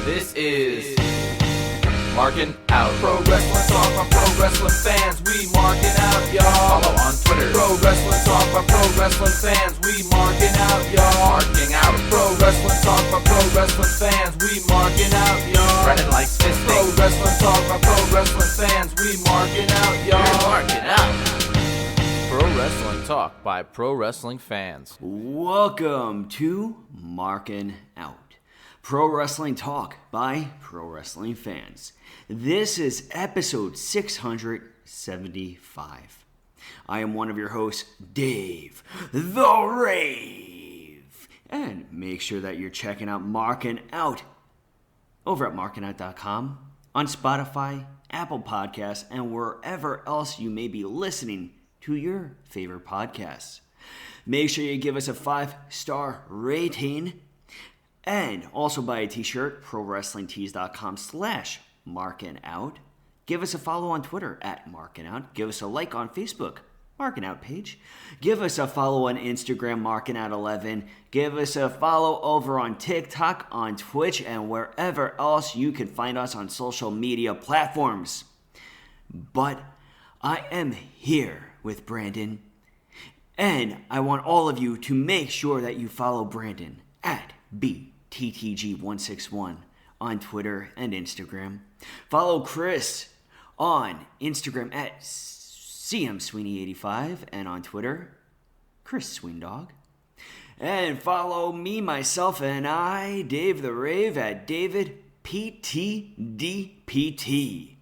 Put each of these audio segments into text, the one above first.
This is Markin Out. Pro Wrestling Talk by Pro Wrestling fans. We marking out, y'all. Follow on Twitter. Pro Wrestling Talk by Pro Wrestling fans. We marking out, y'all. Marking Out. Pro Wrestling Talk by Pro Wrestling fans. We marking out, y'all. Brennan likes fisting. Pro Wrestling Talk by Pro Wrestling fans. We marking out, y'all. We're marking out. Pro Wrestling Talk by Pro Wrestling fans. Welcome to Markin Out. Pro Wrestling Talk by Pro Wrestling fans. This is episode 675. I am one of your hosts, Dave the Rave. And make sure that you're checking out Markin Out over at markinout.com, on Spotify, Apple Podcasts, and wherever else you may be listening to your favorite podcasts. Make sure you give us a 5-star rating. And also buy a t-shirt, prowrestlingtees.com/markinout. Give us a follow on Twitter at markinout. Give us a like on Facebook, Markinout page. Give us a follow on Instagram, Markinout11. Give us a follow over on TikTok, on Twitch, and wherever else you can find us on social media platforms. But I am here with Brandon, and I want all of you to make sure that you follow Brandon at BTTG161 on Twitter and Instagram. Follow Chris on Instagram at CMSweeney85 and on Twitter, Chris Sweendog. And follow me, myself, and I, Dave the Rave, at DavidPTDPT.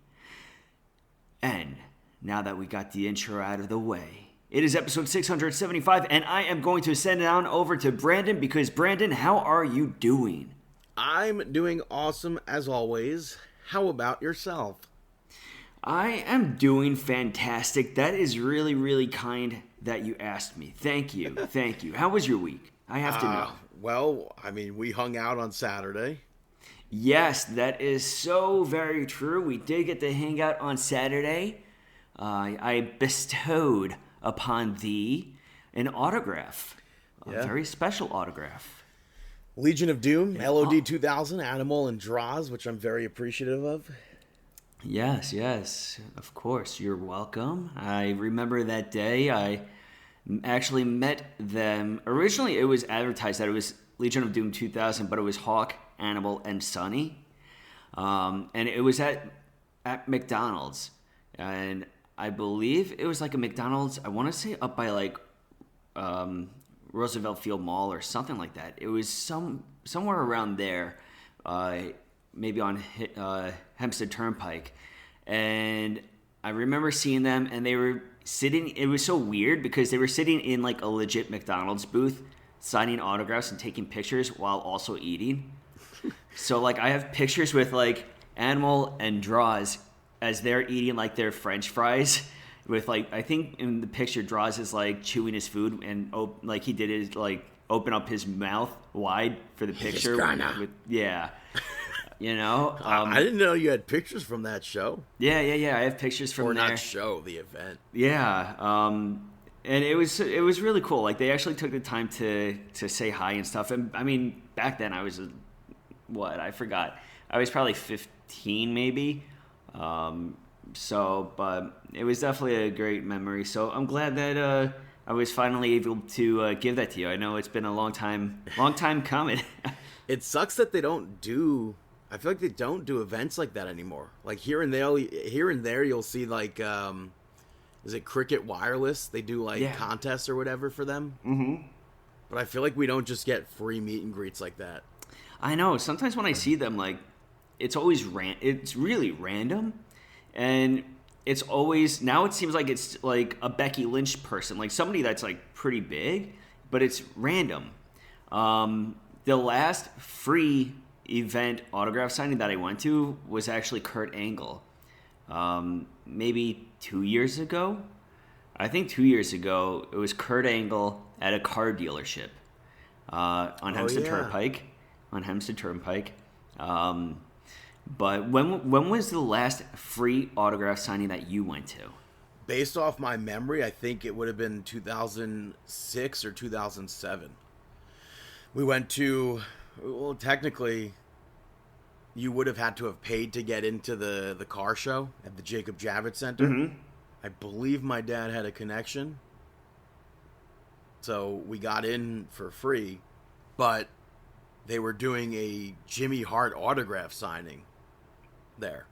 And now that we got the intro out of the way, it is episode 675, and I am going to send it on over to Brandon because, Brandon, how are you doing? I'm doing awesome as always. How about yourself? I am doing fantastic. That is really, really kind that you asked me. Thank you. Thank you. How was your week? I have to know. Well, I mean, we hung out on Saturday. Yes, that is so very true. We did get to hang out on Saturday. I bestowed upon thee an autograph, a very special autograph. Legion of Doom, LOD 2000, Animal and Draws, which I'm very appreciative of. Yes, of course, you're welcome. I remember that day. I actually met them. Originally, it was advertised that it was Legion of Doom 2000, but it was Hawk, Animal, and Sunny. And it was at McDonald's. And I believe it was like a McDonald's, I want to say up by like Roosevelt Field Mall or something like that. It was somewhere around there, maybe on Hempstead Turnpike. And I remember seeing them, and they were sitting, it was so weird because they were sitting in like a legit McDonald's booth, signing autographs and taking pictures while also eating. So like I have pictures with like Animal and Draws as they're eating like their French fries with like, I think in the picture Draws is like chewing his food and like he did is like open up his mouth wide for the picture. Yeah. You know? I didn't know you had pictures from that show. Yeah. I have pictures from there. Or not show, the event. Yeah. And it was really cool. Like they actually took the time to say hi and stuff. And I mean, back then I was, I forgot. I was probably 15 maybe. But it was definitely a great memory. So I'm glad that I was finally able to give that to you. I know it's been a long time coming. It sucks that they don't do. I feel like they don't do events like that anymore. Like here and there, you'll see like, is it Cricket Wireless? They do like contests or whatever for them. Mm-hmm. But I feel like we don't just get free meet and greets like that. I know. Sometimes when I see them, like, it's always it's really random, and it's always, now it seems like it's like a Becky Lynch person, like somebody that's like pretty big, but it's random. The last free event autograph signing that I went to was actually Kurt Angle. Maybe 2 years ago. I think 2 years ago it was Kurt Angle at a car dealership on Hempstead Turnpike. But when was the last free autograph signing that you went to? Based off my memory, I think it would have been 2006 or 2007. We went to, well, technically, you would have had to have paid to get into the car show at the Jacob Javits Center. Mm-hmm. I believe my dad had a connection, so we got in for free, but they were doing a Jimmy Hart autograph signing there.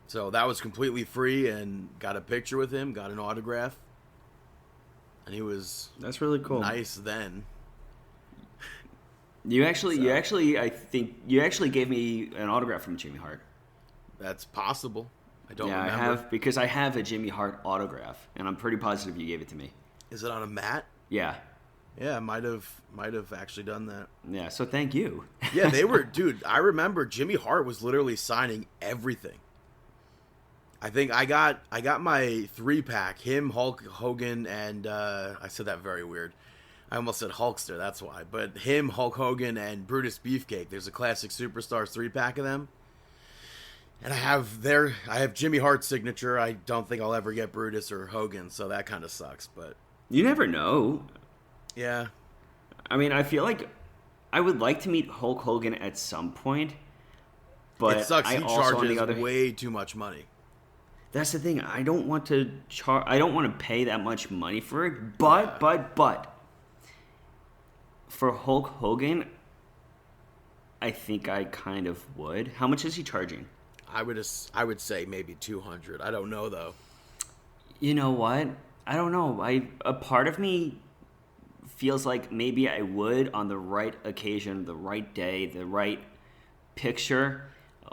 So that was completely free, and got a picture with him, got an autograph, and he was That's really cool. nice then. You actually, I think you actually gave me an autograph from Jimmy Hart. That's possible. I don't Yeah, remember. I have, because I have a Jimmy Hart autograph, and I'm pretty positive you gave it to me. Is it on a mat? Yeah. Yeah, I might have actually done that. Yeah, so thank you. Yeah, they were, dude. I remember Jimmy Hart was literally signing everything. I think I got my 3-pack. Him, Hulk Hogan, and I said that very weird. I almost said Hulkster. That's why. But him, Hulk Hogan, and Brutus Beefcake. There's a classic Superstars 3-pack of them. And I have Jimmy Hart's signature. I don't think I'll ever get Brutus or Hogan, so that kind of sucks. But You never know. yeah, I mean, I feel like I would like to meet Hulk Hogan at some point, but it sucks. I He also, on charges the other, way too much money. that's the thing. I don't want to I don't want to pay that much money for it. But for Hulk Hogan, I think I kind of would. How much is he charging? I would say maybe 200. I don't know though. You know what? I don't know. A part of me feels like maybe I would on the right occasion, the right day, the right picture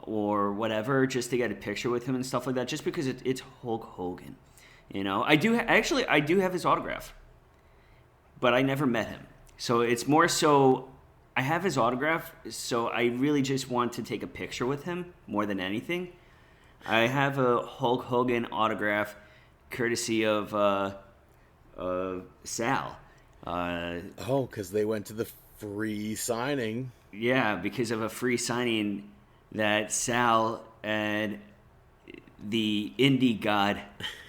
or whatever, just to get a picture with him and stuff like that, just because it's Hulk Hogan. You know, I do have his autograph, but I never met him. So it's more so I have his autograph, so I really just want to take a picture with him more than anything. I have a Hulk Hogan autograph courtesy of Sal. Because they went to the free signing. Yeah, because of a free signing that Sal and the indie god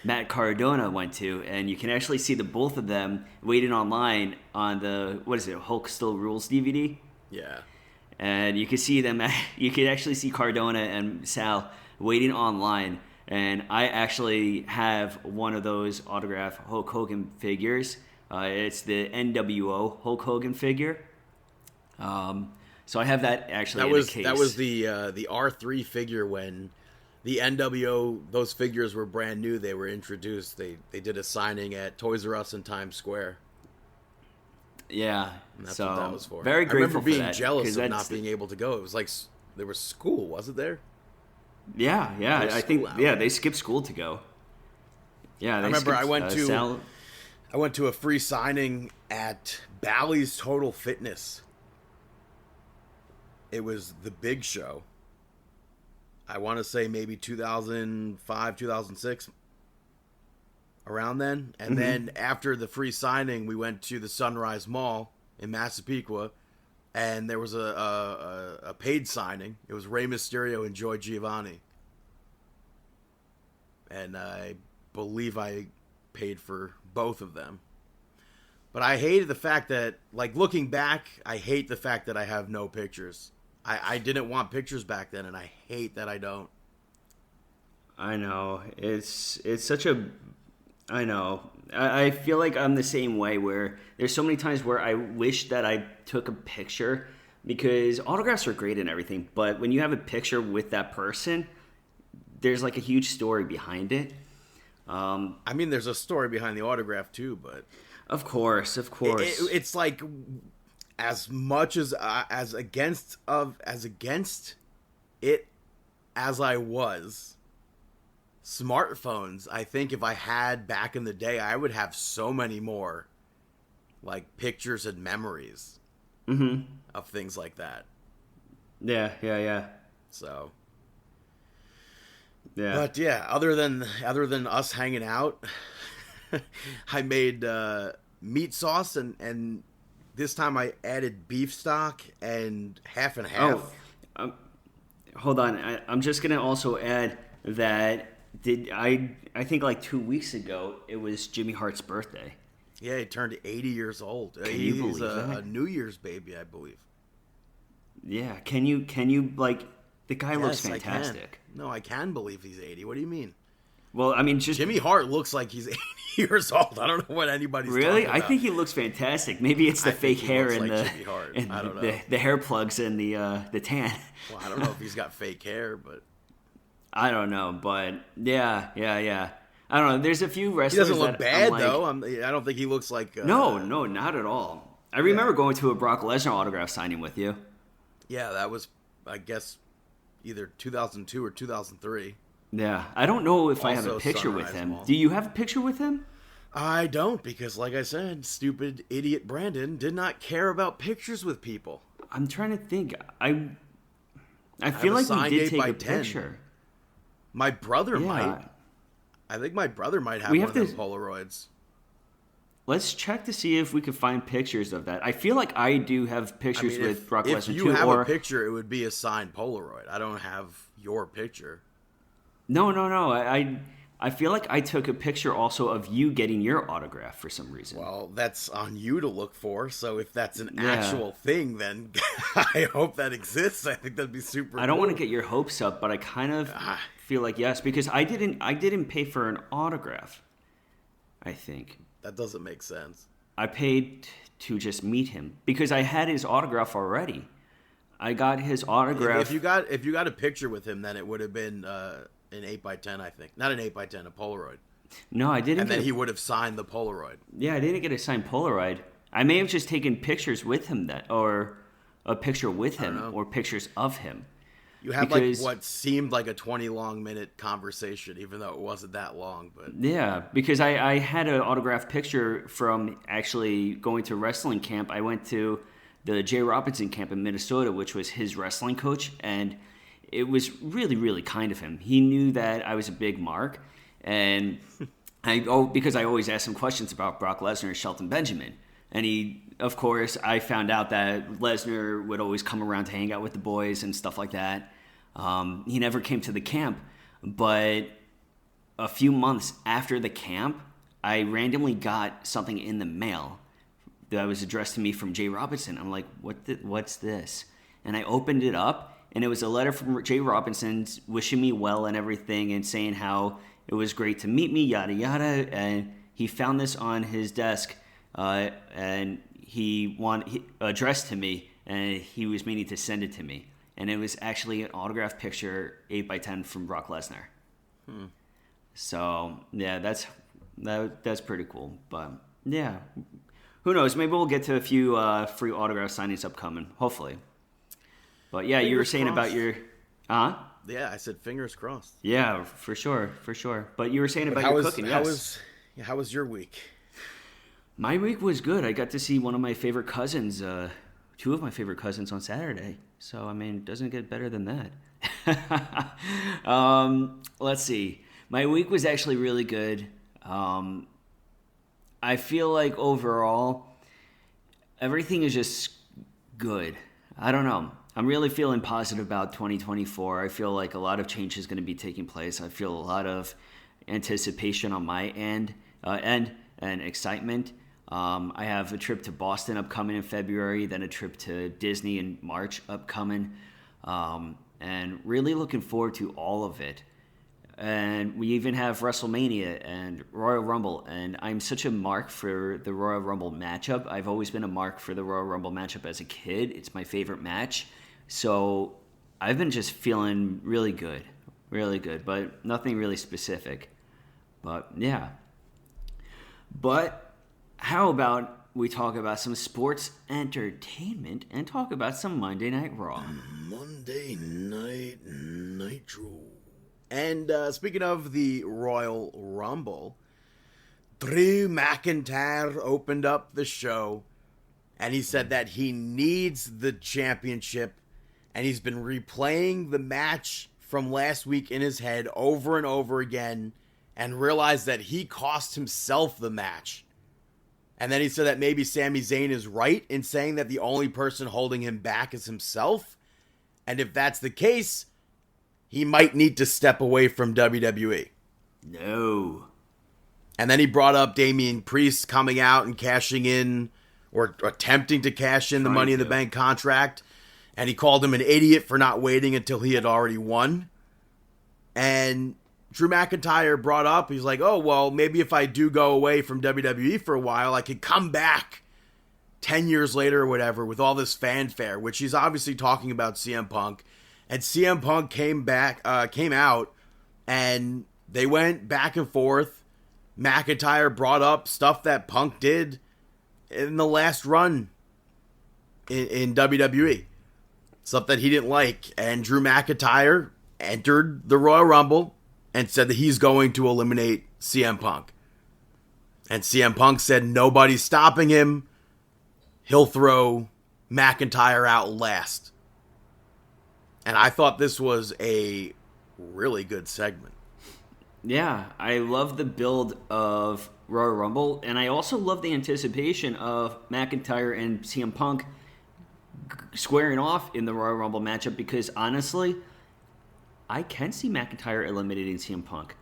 Matt Cardona went to, and you can actually see the both of them waiting online on the, what is it, Hulk Still Rules DVD? Yeah. And you can see them, you can actually see Cardona and Sal waiting online, and I actually have one of those autographed Hulk Hogan figures. It's the NWO Hulk Hogan figure. So I have that actually in a case. That was the R3 figure when the NWO, those figures were brand new. They were introduced. They did a signing at Toys R Us in Times Square. Yeah, And that's so what that was for. Very grateful I remember being for that, jealous 'cause of that's- not being able to go. It was like there was school, wasn't there? Yeah, There's I think school hours. they skipped school to go. Yeah, I remember I went to Sal. I went to a free signing at Bally's Total Fitness. It was the big show. I want to say maybe 2005, 2006, around then. And then after the free signing, we went to the Sunrise Mall in Massapequa, and there was a paid signing. It was Rey Mysterio and Joy Giovanni. And I believe I paid for both of them. But I hated the fact that, like, looking back, I hate the fact that I have no pictures. I didn't want pictures back then, and I hate that I don't. I know it's such a. I know. I feel like I'm the same way. Where there's so many times where I wish that I took a picture, because autographs are great and everything, but when you have a picture with that person, there's like a huge story behind it. I mean, there's a story behind the autograph too, but Of course. it's like as much as against it as I was. Smartphones, I think if I had back in the day, I would have so many more, like, pictures and memories of things like that. Yeah. So, Yeah. but yeah, other than us hanging out, I made meat sauce, and this time I added beef stock and half and half. Hold on. I'm just gonna also add that I think like 2 weeks ago it was Jimmy Hart's birthday. Yeah, he turned 80 years old. Can you He's believe that? a New Year's baby, I believe. Yeah. Can you like the guy looks Yes, I can. fantastic. No, I can believe he's 80. What do you mean? Well, I mean, just Jimmy Hart looks like he's 80 years old. I don't know what anybody's really. talking about. I think he looks fantastic. Maybe it's the I think fake he hair looks and like Jimmy Hart. I don't know. the hair plugs and the tan. Well, I don't know if he's got fake hair, but I don't know, but yeah. I don't know. There's a few he wrestlers doesn't look that bad I'm like, though. I don't think he looks like. No, not at all. I remember going to a Brock Lesnar autograph signing with you. Yeah, that was, I guess, either 2002 or 2003. Yeah, I don't know if I have a Also picture with Sunrise him. Mall. Do you have a picture with him? I don't, because like I said, stupid idiot Brandon did not care about pictures with people. I'm trying to think. I have feel a like we signed did 8 take by a 10. picture. My brother Yeah. might. I think my brother might have We one have of to- them Polaroids. Let's check to see if we can find pictures of that. I feel like I do have pictures with Brock if Lesnar you too. have Or a picture, it would be a signed Polaroid. I don't have your picture. no. I feel like I took a picture also of you getting your autograph for some reason. Well, that's on you to look for. So if that's an Yeah. actual thing, then I hope that exists. I think that'd be super. I don't cool. want to get your hopes up, but I kind of feel like yes, because I didn't pay for an autograph. I think That doesn't make sense. I paid to just meet him because I had his autograph already. I got his autograph. If you got a picture with him, then it would have been an 8x10, I think. Not an 8x10, a Polaroid. No, I didn't. And then he would have signed the Polaroid. Yeah, I didn't get a signed Polaroid. I may have just taken pictures with him or a picture with him or pictures of him. You had Because- like what seemed like a 20-minute conversation, even though it wasn't that long. But Yeah, because I had an autographed picture from actually going to wrestling camp. I went to the Jay Robinson camp in Minnesota, which was his wrestling coach, and it was really, really kind of him. He knew that I was a big mark, and because I always asked him questions about Brock Lesnar and Shelton Benjamin. And of course, I found out that Lesnar would always come around to hang out with the boys and stuff like that. He never came to the camp, but a few months after the camp, I randomly got something in the mail that was addressed to me from Jay Robinson. I'm like, what's this? And I opened it up, and it was a letter from Jay Robinson wishing me well and everything and saying how it was great to meet me, yada, yada. And he found this on his desk, and he addressed to me, and he was meaning to send it to me. And it was actually an autographed picture, 8x10 from Brock Lesnar. So, yeah, that's pretty cool. But, yeah, who knows? Maybe we'll get to a few free autograph signings upcoming, hopefully. But, yeah, you were saying crossed. about your... Huh? yeah, I said fingers crossed. Yeah, for sure. But you were saying about your cooking, yes. How was your week? My week was good. I got to see one of my favorite cousins, two of my favorite cousins on Saturday. So, I mean, it doesn't get better than that. Let's see. My week was actually really good. I feel like overall, everything is just good. I don't know. I'm really feeling positive about 2024. I feel like a lot of change is going to be taking place. I feel a lot of anticipation on my end and excitement. I have a trip to Boston upcoming in February, then a trip to Disney in March upcoming, and really looking forward to all of it. And we even have WrestleMania and Royal Rumble, and I'm such a mark for the Royal Rumble matchup. I've always been a mark for the Royal Rumble matchup as a kid. It's my favorite match. So I've been just feeling really good, but nothing really specific. But yeah. But how about we talk about some sports entertainment and talk about some Monday Night Raw? Monday Night Nitro. And speaking of the Royal Rumble, Drew McIntyre opened up the show, and he said that he needs the championship, and he's been replaying the match from last week in his head over and over again, and realized that he cost himself the match. And then he said that maybe Sami Zayn is right in saying that the only person holding him back is himself, and if that's the case, he might need to step away from WWE. No. And then he brought up Damian Priest coming out and cashing in, or attempting to cash in the Money in the Bank contract. And he called him an idiot for not waiting until he had already won. And Drew McIntyre brought up, he's like, oh, well, maybe if I do go away from WWE for a while, I could come back 10 years later or whatever with all this fanfare, which he's obviously talking about CM Punk. And CM Punk came out, and they went back and forth. McIntyre brought up stuff that Punk did in the last run in WWE. Stuff that he didn't like. And Drew McIntyre entered the Royal Rumble and said that he's going to eliminate CM Punk. And CM Punk said nobody's stopping him. He'll throw McIntyre out last. And I thought this was a really good segment. Yeah, I love the build of Royal Rumble, and I also love the anticipation of McIntyre and CM Punk squaring off in the Royal Rumble matchup, because honestly, I can see McIntyre eliminating CM Punk.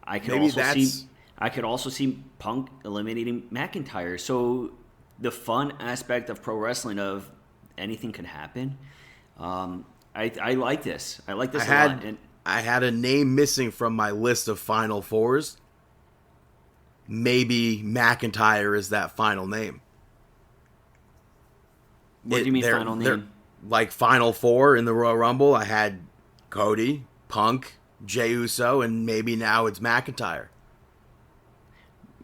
I could also see Punk eliminating McIntyre. So the fun aspect of pro wrestling of anything can happen. I like this. I like this a lot. And I had a name missing from my list of Final Fours. Maybe McIntyre is that final name. What do you mean final name? Like Final Four in the Royal Rumble, I had Cody, Punk, Jey Uso, and maybe now it's McIntyre.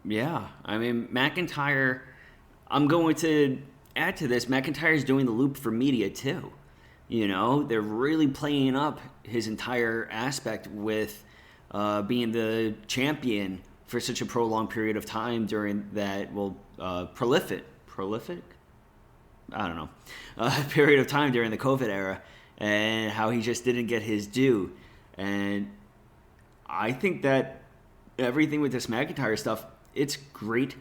Yeah, I mean, McIntyre, I'm going to add to this, McIntyre's doing the loop for media too. You know, they're really playing up his entire aspect with being the champion for such a prolonged period of time during that, prolific? I don't know. Period of time during the COVID era, and how he just didn't get his due. And I think that everything with this McIntyre stuff, it's great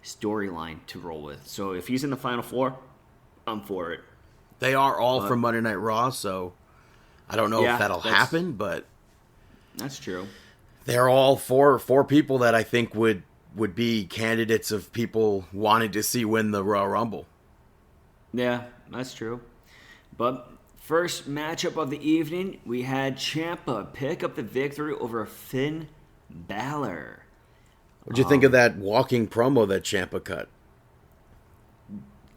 storyline to roll with. So if he's in the Final Four, I'm for it. They are all from Monday Night Raw, so I don't know if that'll happen, but that's true. They're all four people that I think would be candidates of people wanting to see win the Royal Rumble. Yeah, that's true. But first matchup of the evening, we had Ciampa pick up the victory over Finn Balor. What'd you think of that walking promo that Ciampa cut?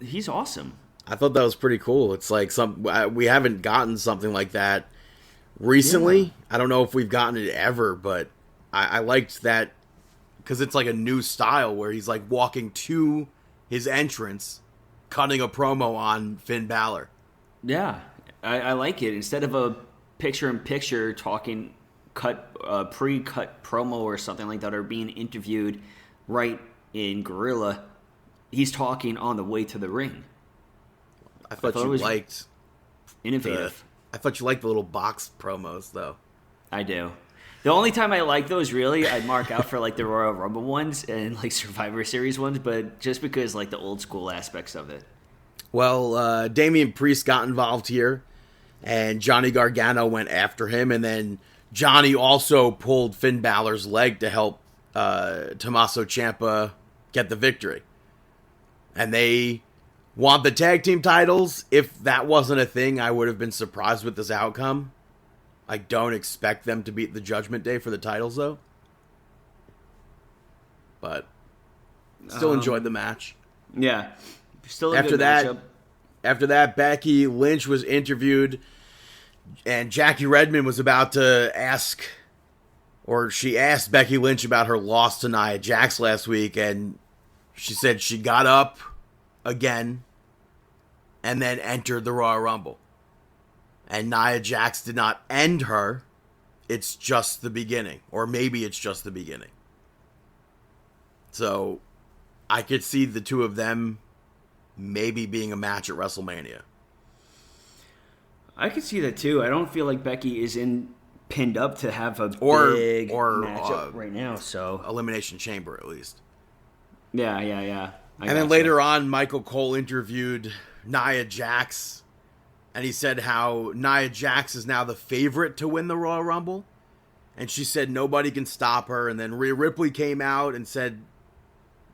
He's awesome. I thought that was pretty cool. It's like we haven't gotten something like that recently. Yeah. I don't know if we've gotten it ever, but I liked that because it's like a new style where he's like walking to his entrance, cutting a promo on Finn Balor. Yeah, I like it. Instead of a picture-in-picture talking, pre-cut promo or something like that, or being interviewed right in Gorilla, he's talking on the way to the ring. I thought you liked innovative. I thought you liked the little box promos, though. I do. The only time I like those, really, I'd mark out for like the Royal Rumble ones and like Survivor Series ones, but just because like the old school aspects of it. Well, Damian Priest got involved here, and Johnny Gargano went after him, and then Johnny also pulled Finn Balor's leg to help Tommaso Ciampa get the victory. And they want the tag team titles. If that wasn't a thing, I would have been surprised with this outcome. I don't expect them to beat the Judgment Day for the titles, though. But still enjoyed the match. Yeah. Still a good matchup. After that, Becky Lynch was interviewed, and Jackie Redmond was about to she asked Becky Lynch about her loss to Nia Jax last week, and she said she got up again and then entered the Royal Rumble. And Nia Jax did not end her. It's just the beginning. Or maybe it's just the beginning. So I could see the two of them maybe being a match at WrestleMania. I could see that too. I don't feel like Becky is pinned up to have a big matchup right now. So Elimination Chamber, at least. Yeah. And then later on, Michael Cole interviewed Nia Jax, and he said how Nia Jax is now the favorite to win the Royal Rumble. And she said nobody can stop her. And then Rhea Ripley came out and said,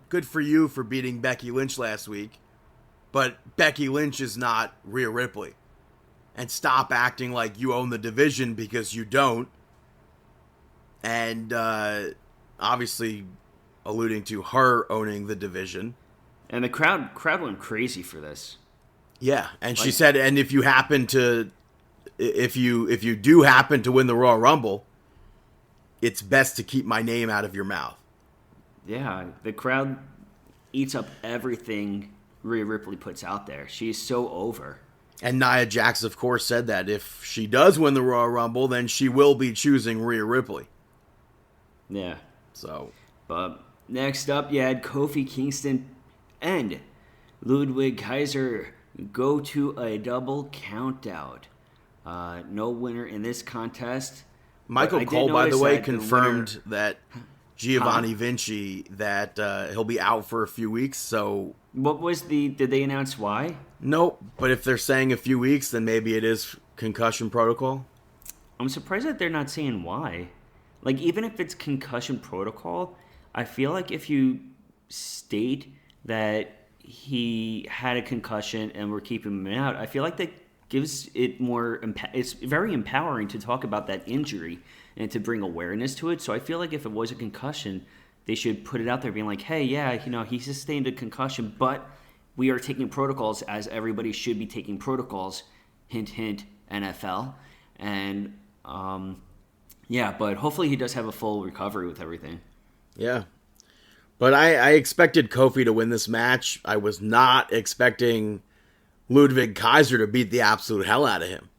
good for you for beating Becky Lynch last week. But Becky Lynch is not Rhea Ripley. and stop acting like you own the division because you don't. And obviously alluding to her owning the division. And the crowd went crazy for this. Yeah, and she said, and if you do happen to win the Royal Rumble, it's best to keep my name out of your mouth. Yeah, the crowd eats up everything Rhea Ripley puts out there. She's so over. And Nia Jax, of course, said that if she does win the Royal Rumble, then she will be choosing Rhea Ripley. Yeah. So, but next up, you had Kofi Kingston and Ludwig Kaiser go to a double countout. No winner in this contest. Michael Cole, by the way, confirmed that Giovanni Vinci, that he'll be out for a few weeks. So, did they announce why? Nope. But if they're saying a few weeks, then maybe it is concussion protocol. I'm surprised that they're not saying why. Like, even if it's concussion protocol, I feel like if you state that he had a concussion and we're keeping him out, I feel like that gives it more. It's very empowering to talk about that injury and to bring awareness to it. So I feel like if it was a concussion, they should put it out there, being like, "Hey, yeah, he sustained a concussion, but we are taking protocols as everybody should be taking protocols." Hint, hint, NFL, and yeah, but hopefully he does have a full recovery with everything. Yeah. But I expected Kofi to win this match. I was not expecting Ludwig Kaiser to beat the absolute hell out of him.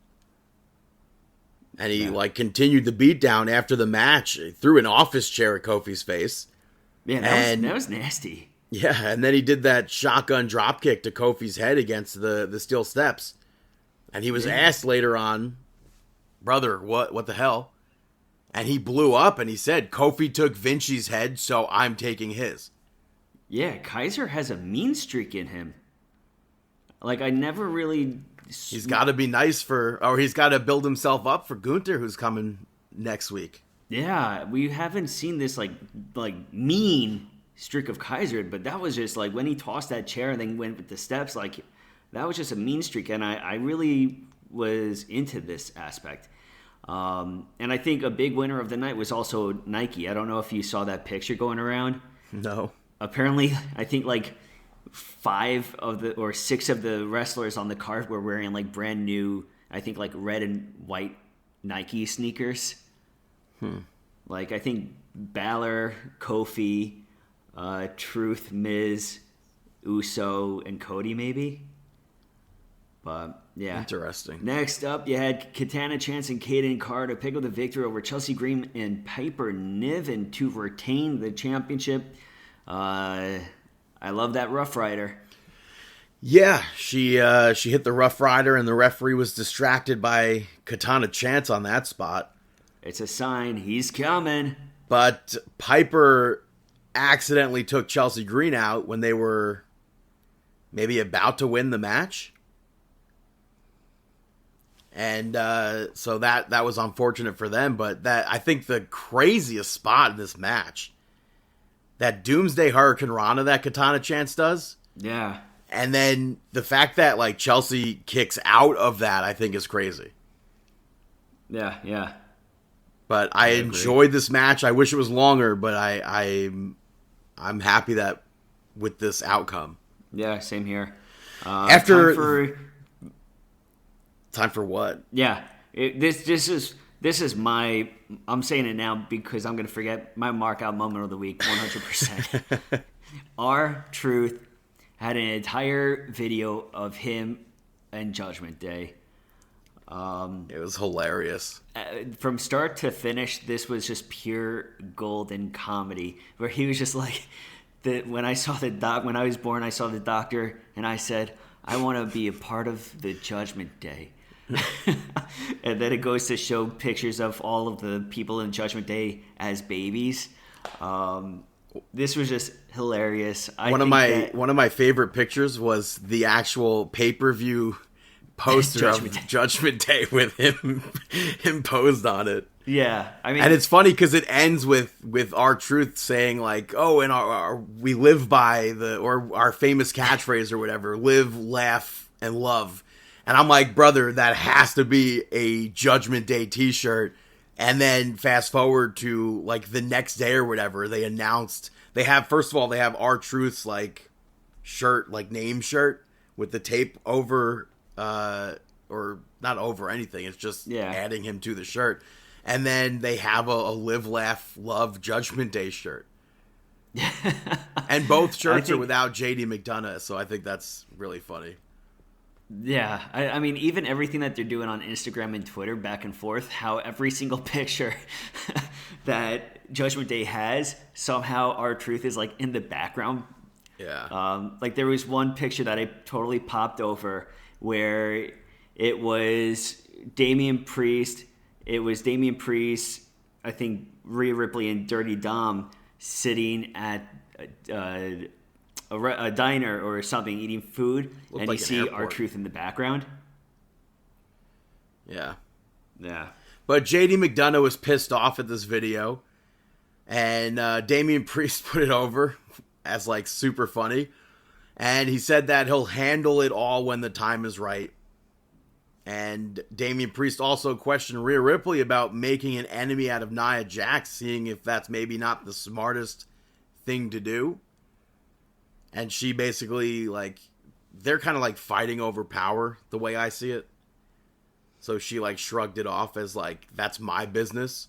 And he continued the beatdown after the match. He threw an office chair at Kofi's face. Yeah, that was nasty. Yeah, and then he did that shotgun dropkick to Kofi's head against the steel steps. And he was asked later on, "Brother, what the hell?" And he blew up and he said, "Kofi took Vinci's head, so I'm taking his." Yeah, Kaiser has a mean streak in him. Like, I never really... He's got to be nice he's got to build himself up for Gunther, who's coming next week. Yeah, we haven't seen this, like mean streak of Kaiser, but that was just, like, when he tossed that chair and then went with the steps, like, that was just a mean streak, and I really was into this aspect. And I think a big winner of the night was also Nike. I don't know if you saw that picture going around. No. Apparently, I think like 5 or 6 of the wrestlers on the card were wearing like brand new, I think like red and white Nike sneakers. Like I think Balor, Kofi, Truth, Miz, Uso, and Cody maybe. But yeah. Interesting. Next up, you had Katana Chance and Kaden Carter pick up the victory over Chelsea Green and Piper Niven to retain the championship. I love that Rough Rider. Yeah, she hit the Rough Rider, and the referee was distracted by Katana Chance on that spot. It's a sign he's coming. But Piper accidentally took Chelsea Green out when they were maybe about to win the match. And so that was unfortunate for them. But I think the craziest spot in this match, that Doomsday Hurricane Rana that Katana Chance does. Yeah. And then the fact that like Chelsea kicks out of that, I think is crazy. Yeah. But I enjoyed this match. I wish it was longer, but I'm happy that with this outcome. Yeah, same here. Time for what? Yeah, this is my. I'm saying it now because I'm gonna forget my mark out moment of the week. 100%. R-Truth had an entire video of him and Judgment Day. It was hilarious. From start to finish, this was just pure golden comedy. Where he was just like, when I was born, I saw the doctor, and I said, I want to be a part of the Judgment Day. And then it goes to show pictures of all of the people in Judgment Day as babies. This was just hilarious. One of my favorite pictures was the actual pay-per-view poster of Judgment Day with him posed on it. Yeah, I mean, and it's funny because it ends with R-Truth saying like, "Oh, and we live by our famous catchphrase or whatever: live, laugh, and love." And I'm like, brother, that has to be a Judgment Day t-shirt. And then fast forward to like the next day or whatever, they announced first of all, they have R-Truth's like shirt, like name shirt with the tape over, or not over anything. It's just adding him to the shirt. And then they have a Live, Laugh, Love Judgment Day shirt. And both shirts are without JD McDonough. So I think that's really funny. Yeah, I mean, even everything that they're doing on Instagram and Twitter back and forth, how every single picture that Judgment Day has, somehow R-Truth is like in the background. Yeah. Like there was one picture that I totally popped over where it was Damian Priest. It was Damian Priest, I think Rhea Ripley and Dirty Dom sitting at a diner or something, eating food, and like you see R-Truth in the background. Yeah. Yeah. But JD McDonough was pissed off at this video, and Damian Priest put it over as like super funny, and he said that he'll handle it all when the time is right. And Damian Priest also questioned Rhea Ripley about making an enemy out of Nia Jax, seeing if that's maybe not the smartest thing to do. And she basically, like, they're kind of like fighting over power, the way I see it. So she like shrugged it off as like, that's my business.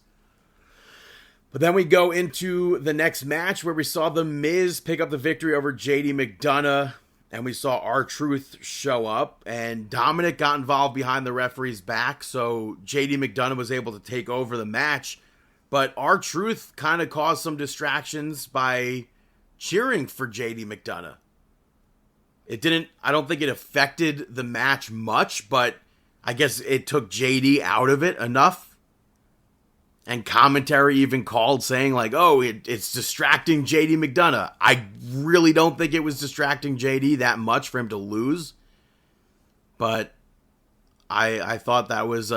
But then we go into the next match where we saw The Miz pick up the victory over JD McDonough. And we saw R-Truth show up. And Dominic got involved behind the referee's back. So JD McDonough was able to take over the match. But R-Truth kind of caused some distractions by cheering for JD McDonough. I don't think it affected the match much, but I guess it took JD out of it enough. And commentary even called saying like, oh, it's distracting JD McDonough. I really don't think it was distracting JD that much for him to lose. But I thought that was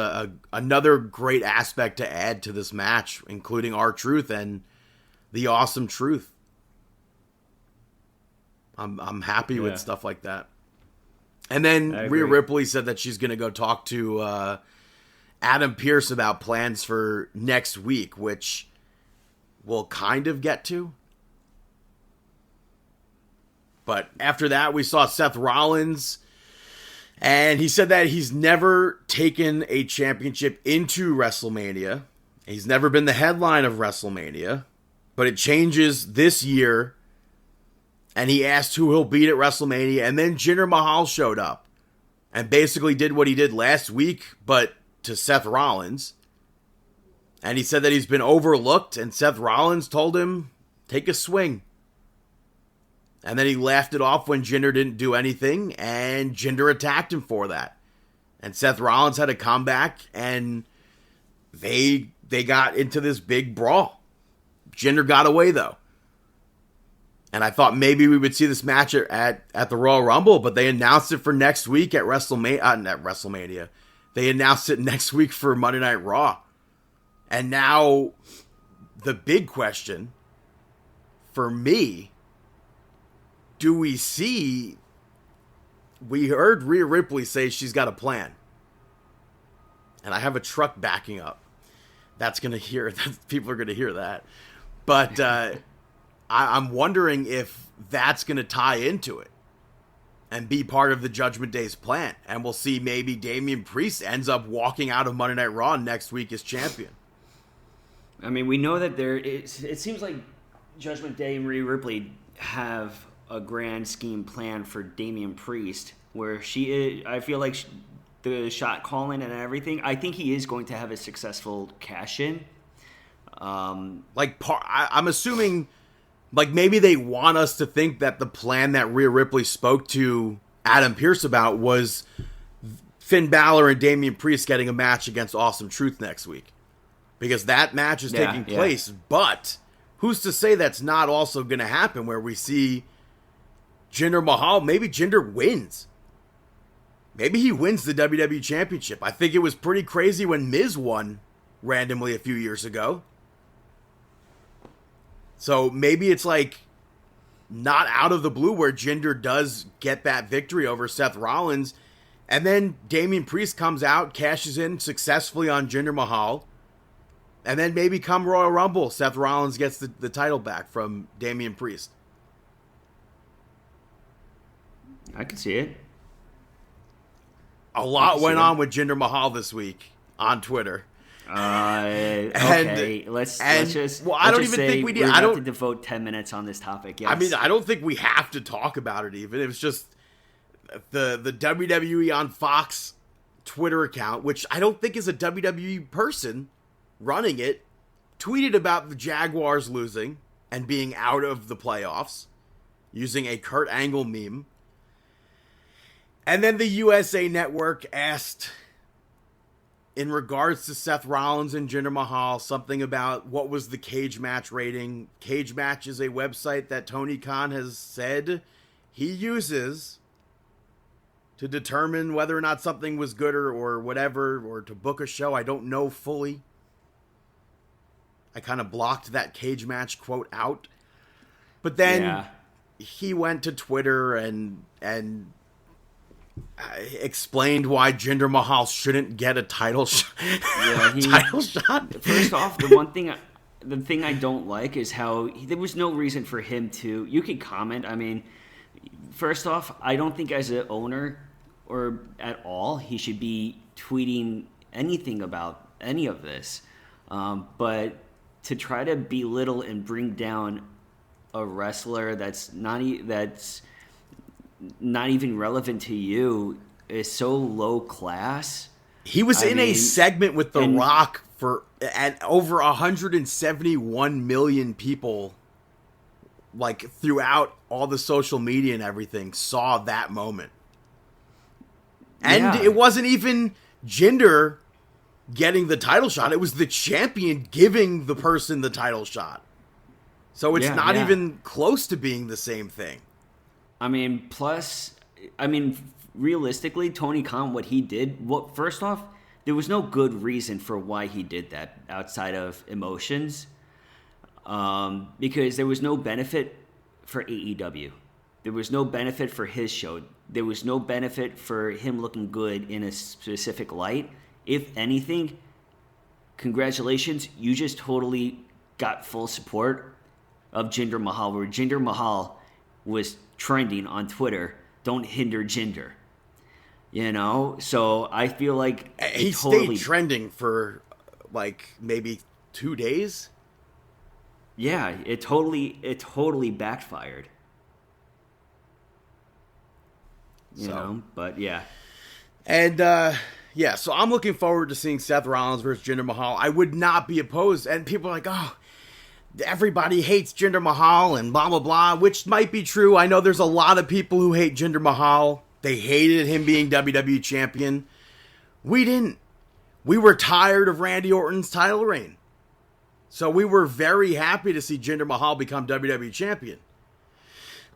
another great aspect to add to this match, including R-Truth and the Awesome Truth. I'm happy with stuff like that. And then Rhea Ripley said that she's going to go talk to Adam Pearce about plans for next week, which we'll kind of get to. But after that, we saw Seth Rollins, and he said that he's never taken a championship into WrestleMania. He's never been the headline of WrestleMania, but it changes this year. And he asked who he'll beat at WrestleMania. And then Jinder Mahal showed up and basically did what he did last week, but to Seth Rollins. And he said that he's been overlooked. And Seth Rollins told him, take a swing. And then he laughed it off when Jinder didn't do anything. And Jinder attacked him for that. And Seth Rollins had a comeback. And they got into this big brawl. Jinder got away, though. And I thought maybe we would see this match at the Royal Rumble, but they announced it for next week at WrestleMania. Not WrestleMania. They announced it next week for Monday Night Raw. And now the big question for me, we heard Rhea Ripley say she's got a plan. And I have a truck backing up. People are going to hear that. But I'm wondering if that's going to tie into it and be part of the Judgment Day's plan. And we'll see maybe Damian Priest ends up walking out of Monday Night Raw next week as champion. I mean, we know that it seems like Judgment Day and Rhea Ripley have a grand scheme plan for Damian Priest, where I feel like the shot calling and everything, I think he is going to have a successful cash-in. I'm assuming... Like, maybe they want us to think that the plan that Rhea Ripley spoke to Adam Pearce about was Finn Balor and Damian Priest getting a match against Awesome Truth next week. Because that match is taking place. But who's to say that's not also going to happen where we see Jinder Mahal, maybe Jinder wins. Maybe he wins the WWE Championship. I think it was pretty crazy when Miz won randomly a few years ago. So maybe it's like not out of the blue where Jinder does get that victory over Seth Rollins. And then Damian Priest comes out, cashes in successfully on Jinder Mahal. And then maybe come Royal Rumble, Seth Rollins gets the title back from Damian Priest. I can see it. A lot went on with Jinder Mahal this week on Twitter. Okay, let's just. Well, I don't even think we need. I don't have to devote 10 minutes on this topic. Yes. I mean, I don't think we have to talk about it. Even it was just the WWE on Fox Twitter account, which I don't think is a WWE person running it, tweeted about the Jaguars losing and being out of the playoffs using a Kurt Angle meme. And then the USA Network asked, in regards to Seth Rollins and Jinder Mahal, something about what was the cage match rating. Cage Match is a website that Tony Khan has said he uses to determine whether or not something was good or whatever, or to book a show. I don't know fully. I kind of blocked that Cage Match quote out. But then he went to Twitter and explained why Jinder Mahal shouldn't get a title shot. Title shot. First off, the thing I don't like is how there was no reason for him to. You could comment. I mean, first off, I don't think as an owner or at all he should be tweeting anything about any of this. But to try to belittle and bring down a wrestler that's not even relevant to you is so low class. He was in a segment with The Rock and over 171 million people, like throughout all the social media and everything, saw that moment. And it wasn't even Jinder getting the title shot. It was the champion giving the person the title shot. So it's not even close to being the same thing. I mean, realistically, Tony Khan, what he did, first off, there was no good reason for why he did that outside of emotions. Because there was no benefit for AEW. There was no benefit for his show. There was no benefit for him looking good in a specific light. If anything, congratulations, you just totally got full support of Jinder Mahal, where Jinder Mahal was trending on Twitter. Don't hinder Jinder. You know? So I feel like he stayed trending for like maybe 2 days. Yeah, it totally backfired. You know, but yeah. And so I'm looking forward to seeing Seth Rollins versus Jinder Mahal. I would not be opposed. And people are like, oh, everybody hates Jinder Mahal and blah, blah, blah, which might be true. I know there's a lot of people who hate Jinder Mahal. They hated him being WWE champion. We didn't. We were tired of Randy Orton's title reign. So we were very happy to see Jinder Mahal become WWE champion.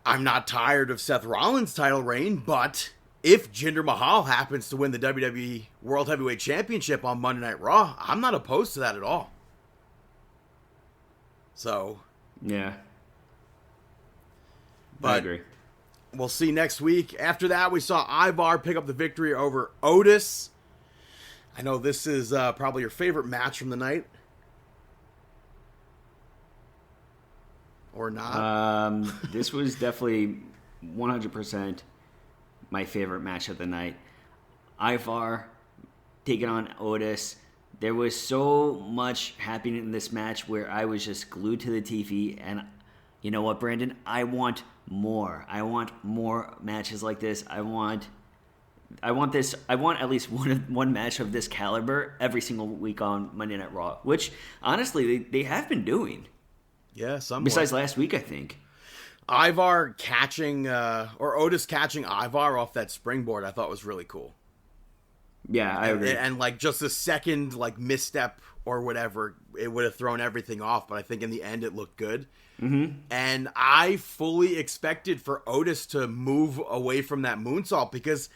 I'm not tired of Seth Rollins' title reign, but if Jinder Mahal happens to win the WWE World Heavyweight Championship on Monday Night Raw, I'm not opposed to that at all. So, yeah. But I agree. We'll see next week. After that, we saw Ivar pick up the victory over Otis. I know this is probably your favorite match from the night. Or not? This was definitely 100% my favorite match of the night. Ivar taking on Otis. There was so much happening in this match where I was just glued to the TV. And you know what, Brandon? I want more. I want more matches like this. I want at least one match of this caliber every single week on Monday Night Raw, which honestly they have been doing. Yeah, somewhat. Besides last week, I think. Ivar catching, or Otis catching Ivar off that springboard, I thought was really cool. Yeah, I agree. And like just a second like misstep or whatever, it would have thrown everything off. But I think in the end, it looked good. Mm-hmm. And I fully expected for Otis to move away from that moonsault, because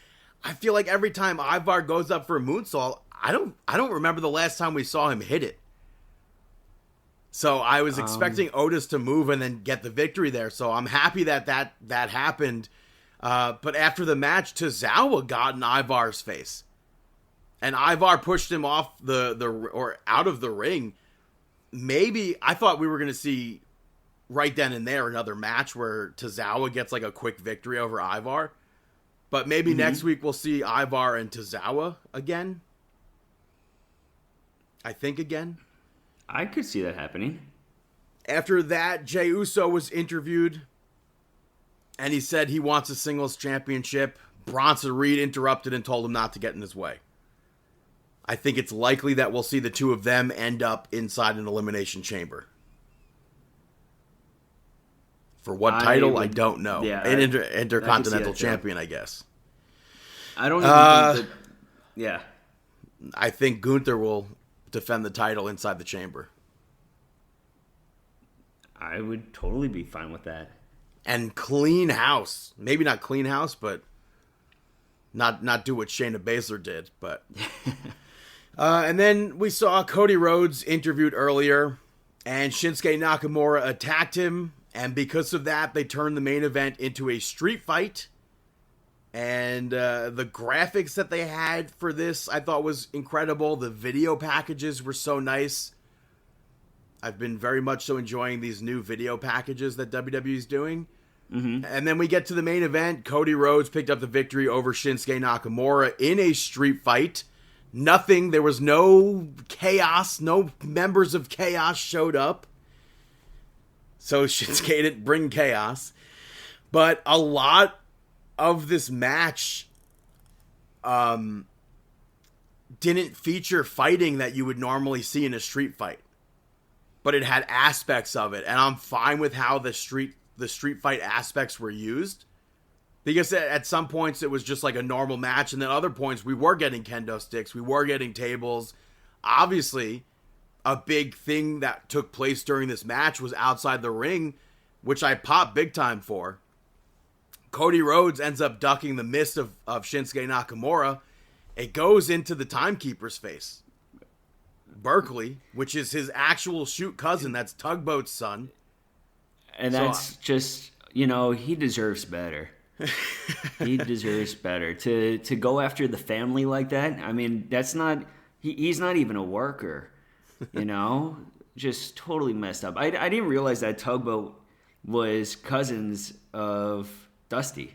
I feel like every time Ivar goes up for a moonsault, I don't remember the last time we saw him hit it. So I was expecting Otis to move and then get the victory there. So I'm happy that happened. But after the match, Tozawa got in Ivar's face. And Ivar pushed him off or out of the ring. Maybe, I thought we were going to see right then and there another match where Tozawa gets like a quick victory over Ivar. But maybe next week we'll see Ivar and Tozawa again. I think again. I could see that happening. After that, Jey Uso was interviewed, and he said he wants a singles championship. Bronson Reed interrupted and told him not to get in his way. I think it's likely that we'll see the two of them end up inside an elimination chamber. For what title, I don't know. Yeah, an Intercontinental Champion, I guess. I don't even think that... Yeah. I think Gunther will defend the title inside the chamber. I would totally be fine with that. And clean house. Maybe not clean house, but not do what Shayna Baszler did. But and then we saw Cody Rhodes interviewed earlier, and Shinsuke Nakamura attacked him. And because of that, they turned the main event into a street fight. And the graphics that they had for this, I thought was incredible. The video packages were so nice. I've been very much so enjoying these new video packages that WWE is doing. Mm-hmm. And then we get to the main event. Cody Rhodes picked up the victory over Shinsuke Nakamura in a street fight. Nothing. There was no chaos. No members of Chaos showed up. So Shinsuke didn't bring chaos. But a lot of this match didn't feature fighting that you would normally see in a street fight. But it had aspects of it. And I'm fine with how the street fight aspects were used. Because at some points it was just like a normal match. And then other points we were getting kendo sticks. We were getting tables. Obviously, a big thing that took place during this match was outside the ring, which I popped big time for. Cody Rhodes ends up ducking the mist of Shinsuke Nakamura. It goes into the timekeeper's face. Berkeley, which is his actual shoot cousin. That's Tugboat's son. And that's just, he deserves better. He deserves better. To go after the family like that, I mean, that's not... He's not even a worker. Just totally messed up. I didn't realize that Tugboat was cousins of Dusty.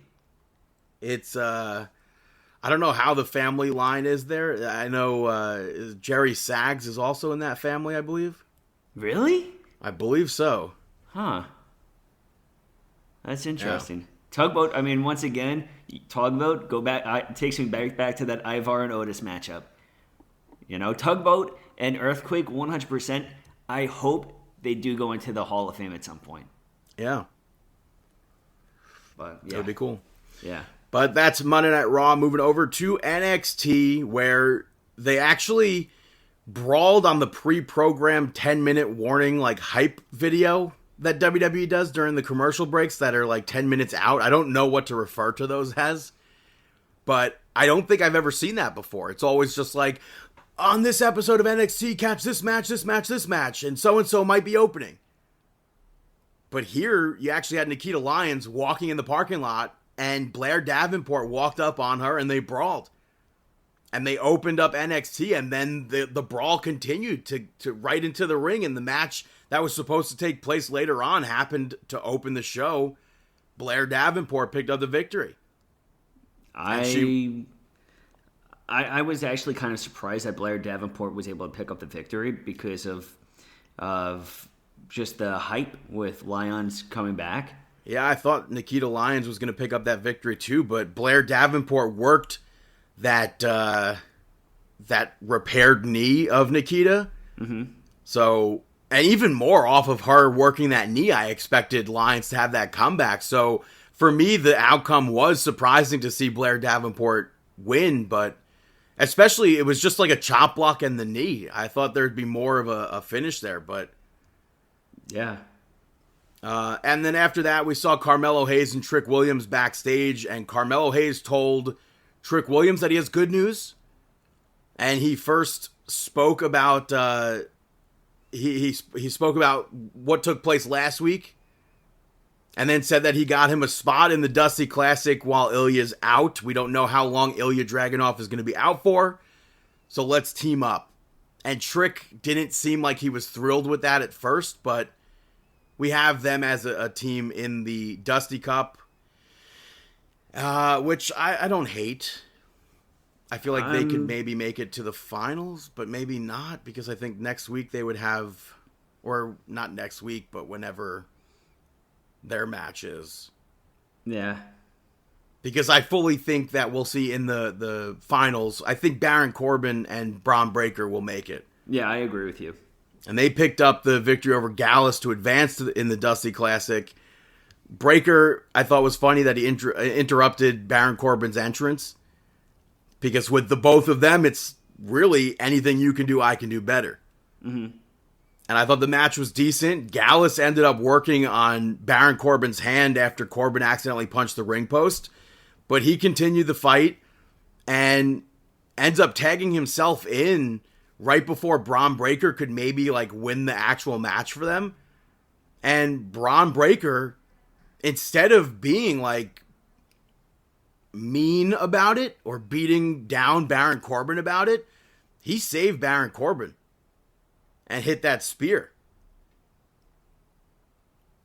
It's I don't know how the family line is there. I know Jerry Sags is also in that family, I believe. Really? I believe so. Huh. That's interesting. Yeah. Tugboat, I mean, once again, Tugboat go back takes me back to that Ivar and Otis matchup. Tugboat and Earthquake 100%. I hope they do go into the Hall of Fame at some point. Yeah. But yeah. That would be cool. Yeah. But that's Monday Night Raw. Moving over to NXT, where they actually brawled on the pre-programmed 10-minute warning, hype video that WWE does during the commercial breaks that are 10 minutes out. I don't know what to refer to those as, but I don't think I've ever seen that before. It's always just on this episode of NXT, catch this match, and so might be opening. But here, you actually had Nikita Lyons walking in the parking lot, and Blair Davenport walked up on her, and they brawled. And they opened up NXT, and then the brawl continued to right into the ring, and the match that was supposed to take place later on happened to open the show. Blair Davenport picked up the victory. I was actually kind of surprised that Blair Davenport was able to pick up the victory because of just the hype with Lyons coming back. Yeah, I thought Nikita Lyons was going to pick up that victory too, but Blair Davenport worked that repaired knee of Nikita. Mm-hmm. So, and even more off of her working that knee, I expected Lyons to have that comeback. So, for me, the outcome was surprising to see Blair Davenport win, but especially it was just like a chop block in the knee. I thought there'd be more of a finish there, but yeah. And then after that, we saw Carmelo Hayes and Trick Williams backstage, and Carmelo Hayes told Trick Williams that he has good news, and he first spoke about he spoke about what took place last week, and then said that he got him a spot in the Dusty Classic while Ilya's out. We don't know how long Ilya Dragunov is going to be out for, so let's team up. And Trick didn't seem like he was thrilled with that at first, but we have them as a team in the Dusty Cup, which I don't hate. I feel like they could maybe make it to the finals, but maybe not, because I think next week they would have, or not next week, but whenever their match is. Yeah. Because I fully think that we'll see in the finals, I think Baron Corbin and Braun Breaker will make it. Yeah, I agree with you. And they picked up the victory over Gallus to advance in the Dusty Classic. Breaker, I thought was funny that he interrupted Baron Corbin's entrance. Because with the both of them, it's really anything you can do, I can do better. Mm-hmm. And I thought the match was decent. Gallus ended up working on Baron Corbin's hand after Corbin accidentally punched the ring post. But he continued the fight and ends up tagging himself in right before Braun Breaker could maybe like win the actual match for them. And Braun Breaker, instead of being like mean about it or beating down Baron Corbin about it, he saved Baron Corbin and hit that spear.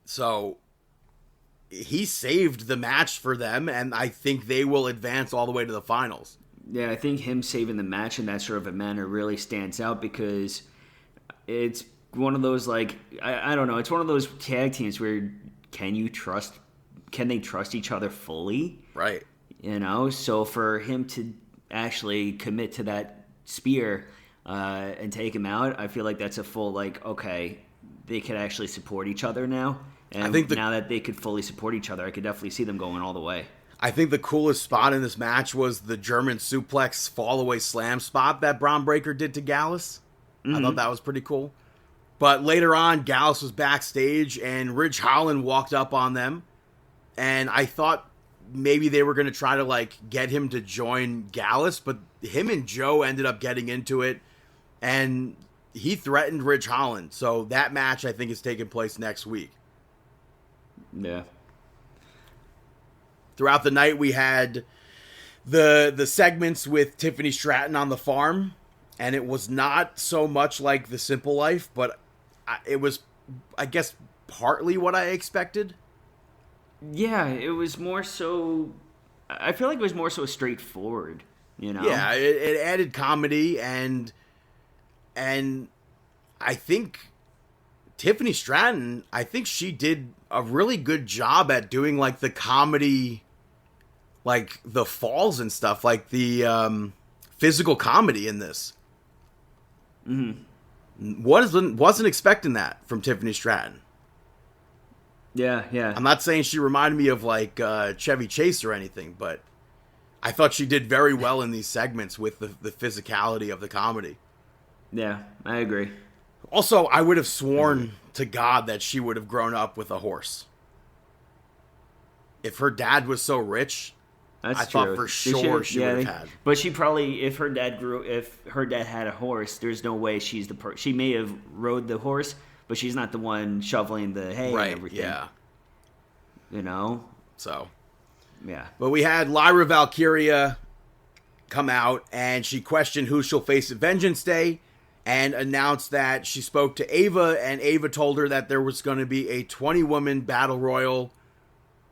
So he saved the match for them, and I think they will advance all the way to the finals. Yeah, I think him saving the match in that sort of a manner really stands out, because it's one of those, like, I don't know, it's one of those tag teams where can they trust each other fully? Right. You know, so for him to actually commit to that spear and take him out, I feel like that's a full, like, okay, they could actually support each other now. And I think now that they could fully support each other, I could definitely see them going all the way. I think the coolest spot in this match was the German suplex fall-away slam spot that Braun Breaker did to Gallus. Mm-hmm. I thought that was pretty cool. But later on, Gallus was backstage, and Ridge Holland walked up on them. And I thought maybe they were going to try to, like, get him to join Gallus, but him and Joe ended up getting into it, and he threatened Ridge Holland. So that match, I think, is taking place next week. Yeah. Throughout the night, we had the segments with Tiffany Stratton on the farm, and it was not so much like The Simple Life, but it was, I guess, partly what I expected. Yeah, it was more so, I feel like it was more so straightforward, you know? Yeah, it added comedy, and I think Tiffany Stratton, I think she did a really good job at doing, like, the comedy, like, the falls and stuff, like the physical comedy in this. Mm-hmm. Wasn't expecting that from Tiffany Stratton. Yeah. I'm not saying she reminded me of, like, Chevy Chase or anything, but I thought she did very well in these segments with the physicality of the comedy. Yeah, I agree. Also, I would have sworn to God that she would have grown up with a horse. If her dad was so rich, I thought for sure she would have had. But she probably, if her dad had a horse, there's no way she's she may have rode the horse, but she's not the one shoveling the hay and everything. Yeah. You know? So. Yeah. But we had Lyra Valkyria come out, and she questioned who she'll face at Vengeance Day, and announced that she spoke to Ava, and Ava told her that there was going to be a 20-woman battle royal,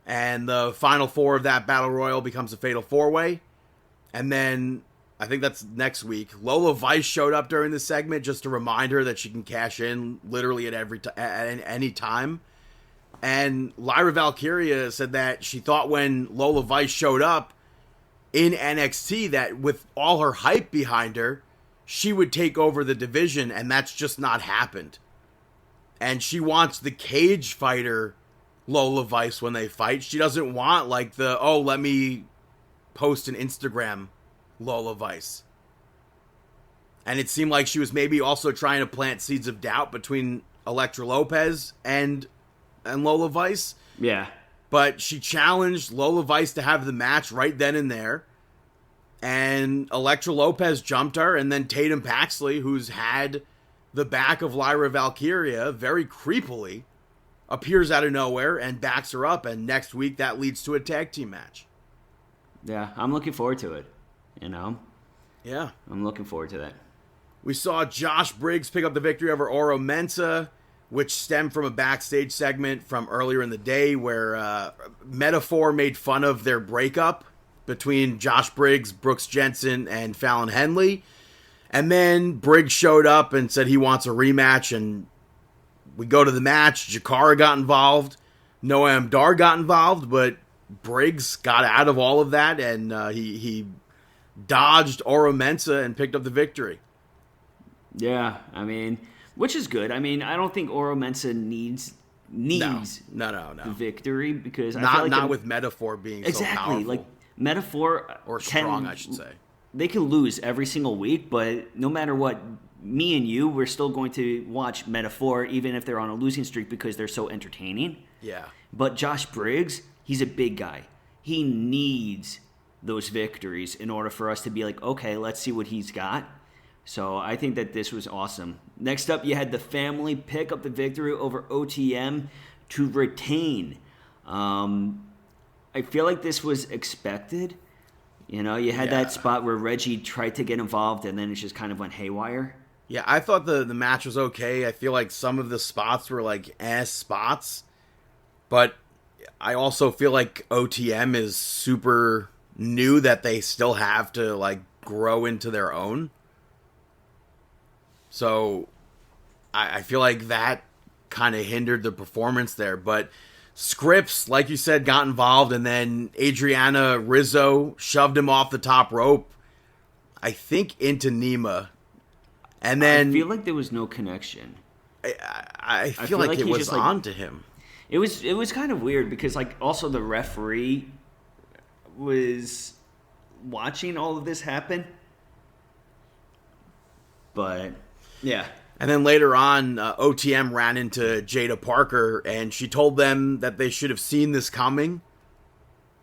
and the final four of that battle royal becomes a fatal four-way. And then, I think that's next week, Lola Vice showed up during this segment just to remind her that she can cash in literally at any time. And Lyra Valkyria said that she thought when Lola Vice showed up in NXT that with all her hype behind her, she would take over the division, and that's just not happened. And she wants the cage fighter Lola Vice when they fight. She doesn't want, like, let me post an Instagram Lola Vice. And it seemed like she was maybe also trying to plant seeds of doubt between Elektra Lopez and Lola Vice. Yeah. But she challenged Lola Vice to have the match right then and there. And Elektra Lopez jumped her, and then Tatum Paxley, who's had the back of Lyra Valkyria very creepily appears out of nowhere and backs her up, and next week that leads to a tag team match. Yeah, I'm looking forward to it. Yeah. I'm looking forward to that. We saw Josh Briggs pick up the victory over Oro Mensah, which stemmed from a backstage segment from earlier in the day where Metaphor made fun of their breakup between Josh Briggs, Brooks Jensen, and Fallon Henley. And then Briggs showed up and said he wants a rematch, and we go to the match. Jakara got involved. Noam Dar got involved, but Briggs got out of all of that, and he dodged Oro Mensah and picked up the victory. Yeah, I mean, which is good. I mean, I don't think Oro Mensah needs No. the victory because Not I feel like with Metaphor being exactly so powerful. like Metaphor Or strong, I should say. They can lose every single week, but no matter what, me and you, we're still going to watch Metaphor even if they're on a losing streak because they're so entertaining. Yeah. But Josh Briggs, he's a big guy. He needs those victories in order for us to be like, okay, let's see what he's got. So I think that this was awesome. Next up, you had the family pick up the victory over OTM to retain. I feel like this was expected. You had that spot where Reggie tried to get involved and then it just kind of went haywire. Yeah, I thought the match was okay. I feel like some of the spots were like spots. But I also feel like OTM is super new that they still have to like grow into their own. So I feel like that kind of hindered the performance there. But Scripps, like you said, got involved, and then Adriana Rizzo shoved him off the top rope, I think into Nima. And then I feel like there was no connection. I feel like it was on to him. It was kind of weird because like also the referee was watching all of this happen. But yeah. And then later on, OTM ran into Jada Parker, and she told them that they should have seen this coming,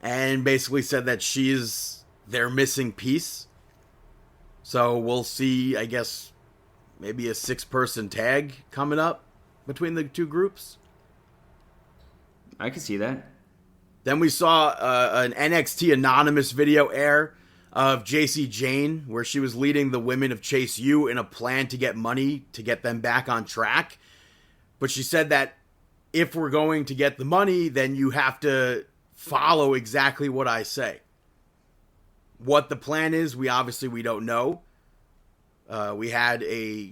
and basically said that she's their missing piece. So we'll see, I guess, maybe a 6-person tag coming up between the two groups. I can see that. Then we saw an NXT Anonymous video air of JC Jane, where she was leading the women of Chase U in a plan to get money to get them back on track. But she said that if we're going to get the money, then you have to follow exactly what I say. What the plan is, we don't know. We had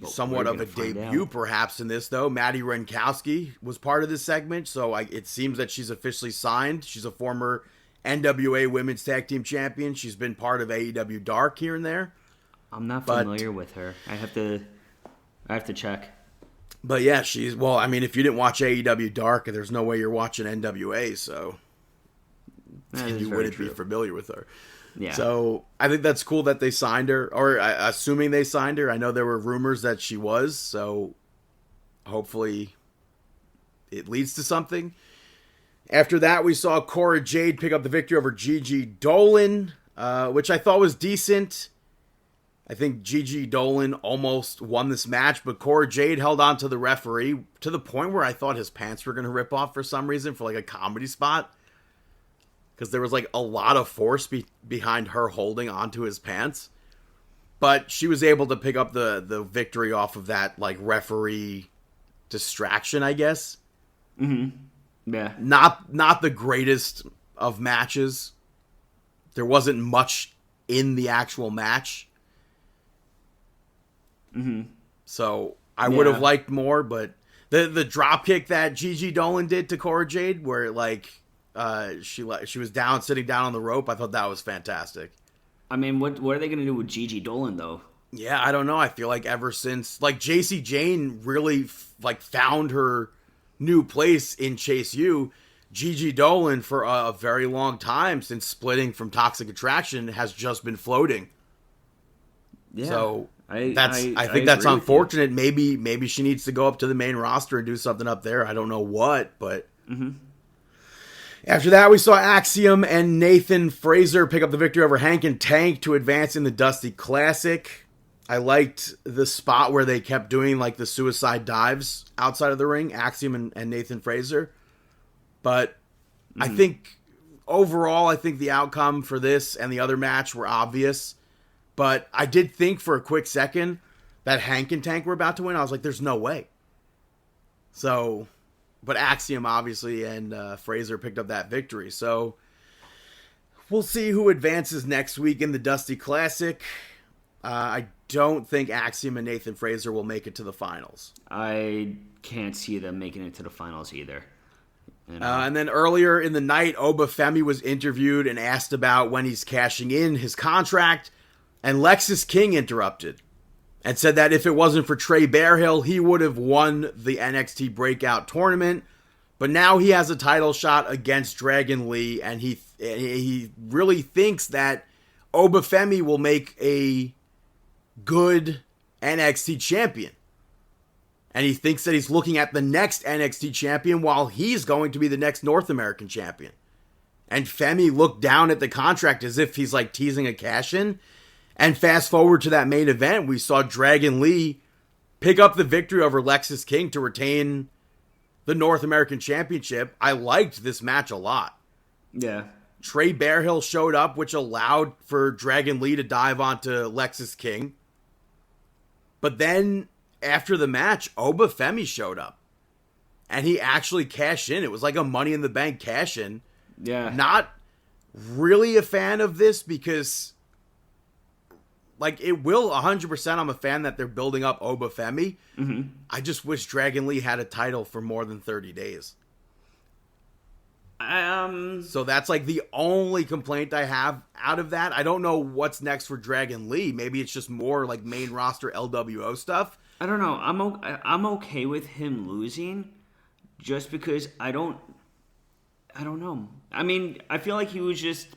somewhat of a debut perhaps in this, though. Maddie Renkowski was part of this segment, so it seems that she's officially signed. She's a former NWA Women's Tag Team Champion. She's been part of AEW Dark here and there. I'm not familiar with her. I have to check. But yeah, if you didn't watch AEW Dark, there's no way you're watching NWA, so you wouldn't be familiar with her. Yeah. So I think that's cool that they signed her, or assuming they signed her. I know there were rumors that she was, so hopefully it leads to something. After that, we saw Cora Jade pick up the victory over Gigi Dolan, which I thought was decent. I think Gigi Dolan almost won this match, but Cora Jade held on to the referee to the point where I thought his pants were going to rip off for some reason for like a comedy spot. Because there was like a lot of force behind her holding onto his pants. But she was able to pick up the victory off of that like referee distraction, I guess. Mm-hmm. Yeah. Not the greatest of matches. There wasn't much in the actual match. Mm-hmm. So I would have liked more, but the drop kick that Gigi Dolan did to Cora Jade, where like she was sitting down on the rope, I thought that was fantastic. I mean, what are they going to do with Gigi Dolan though? Yeah, I don't know. I feel like ever since like JC Jane really found her new place in Chase U, Gigi Dolan for a very long time since splitting from Toxic Attraction has just been floating. Yeah. So I think that's unfortunate. Maybe she needs to go up to the main roster and do something up there. I don't know what, but After that, we saw Axiom and Nathan Fraser pick up the victory over Hank and Tank to advance in the Dusty Classic. I liked the spot where they kept doing like the suicide dives outside of the ring, Axiom and Nathan Fraser. But I think overall, I think the outcome for this and the other match were obvious. But I did think for a quick second that Hank and Tank were about to win. I was like, there's no way. So, but Axiom obviously and Fraser picked up that victory. So we'll see who advances next week in the Dusty Classic. I don't think Axiom and Nathan Fraser will make it to the finals. I can't see them making it to the finals either. You know? And then earlier in the night, Obafemi was interviewed and asked about when he's cashing in his contract, and Lexis King interrupted and said that if it wasn't for Trey Bearhill, he would have won the NXT Breakout Tournament. But now he has a title shot against Dragon Lee, and he really thinks that Obafemi will make a good NXT champion. And he thinks that he's looking at the next NXT champion while he's going to be the next North American champion. And Femi looked down at the contract as if he's like teasing a cash-in. And fast forward to that main event, we saw Dragon Lee pick up the victory over Lexis King to retain the North American Championship. I liked this match a lot. Yeah. Trey Bearhill showed up, which allowed for Dragon Lee to dive onto Lexis King. But then, after the match, Obafemi showed up. And he actually cashed in. It was like a Money in the Bank cash-in. Yeah. Not really a fan of this because, like, it will 100%. I'm a fan that they're building up Obafemi. Mm-hmm. I just wish Dragon Lee had a title for more than 30 days. So that's like the only complaint I have out of that. I don't know what's next for Dragon Lee. Maybe it's just more like main roster LWO stuff. I don't know. I'm okay with him losing, just because I don't know. I mean, I feel like he was just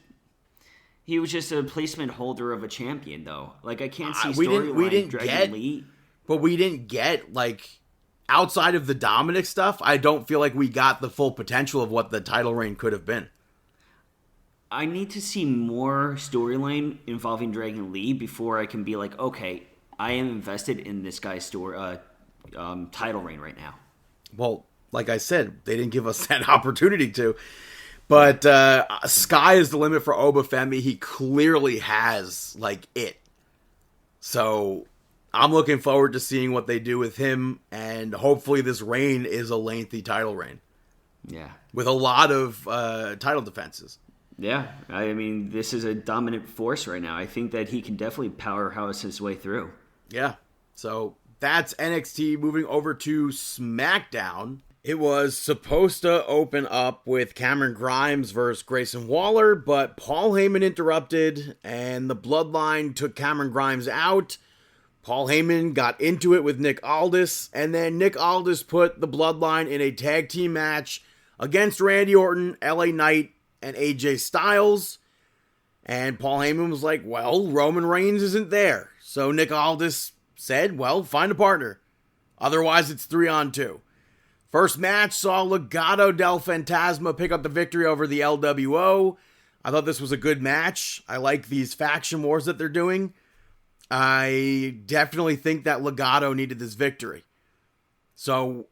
a placement holder of a champion, though. Like, I can't see storyline Dragon Lee. But we didn't get, like, outside of the Dominic stuff, I don't feel like we got the full potential of what the title reign could have been. I need to see more storyline involving Dragon Lee before I can be like, okay, I am invested in this guy's title reign right now. Well, like I said, they didn't give us that opportunity to. But sky is the limit for Obafemi. He clearly has, like, it. So I'm looking forward to seeing what they do with him. And hopefully this reign is a lengthy title reign. Yeah. With a lot of title defenses. Yeah. I mean, this is a dominant force right now. I think that he can definitely powerhouse his way through. Yeah. So that's NXT. Moving over to SmackDown. It was supposed to open up with Cameron Grimes versus Grayson Waller, but Paul Heyman interrupted, and the Bloodline took Cameron Grimes out. Paul Heyman got into it with Nick Aldis, and then Nick Aldis put the Bloodline in a tag team match against Randy Orton, LA Knight, and AJ Styles. And Paul Heyman was like, well, Roman Reigns isn't there. So Nick Aldis said, well, find a partner. Otherwise, it's 3-on-2. First match saw Legado del Fantasma pick up the victory over the LWO. I thought this was a good match. I like these faction wars that they're doing. I definitely think that Legado needed this victory. So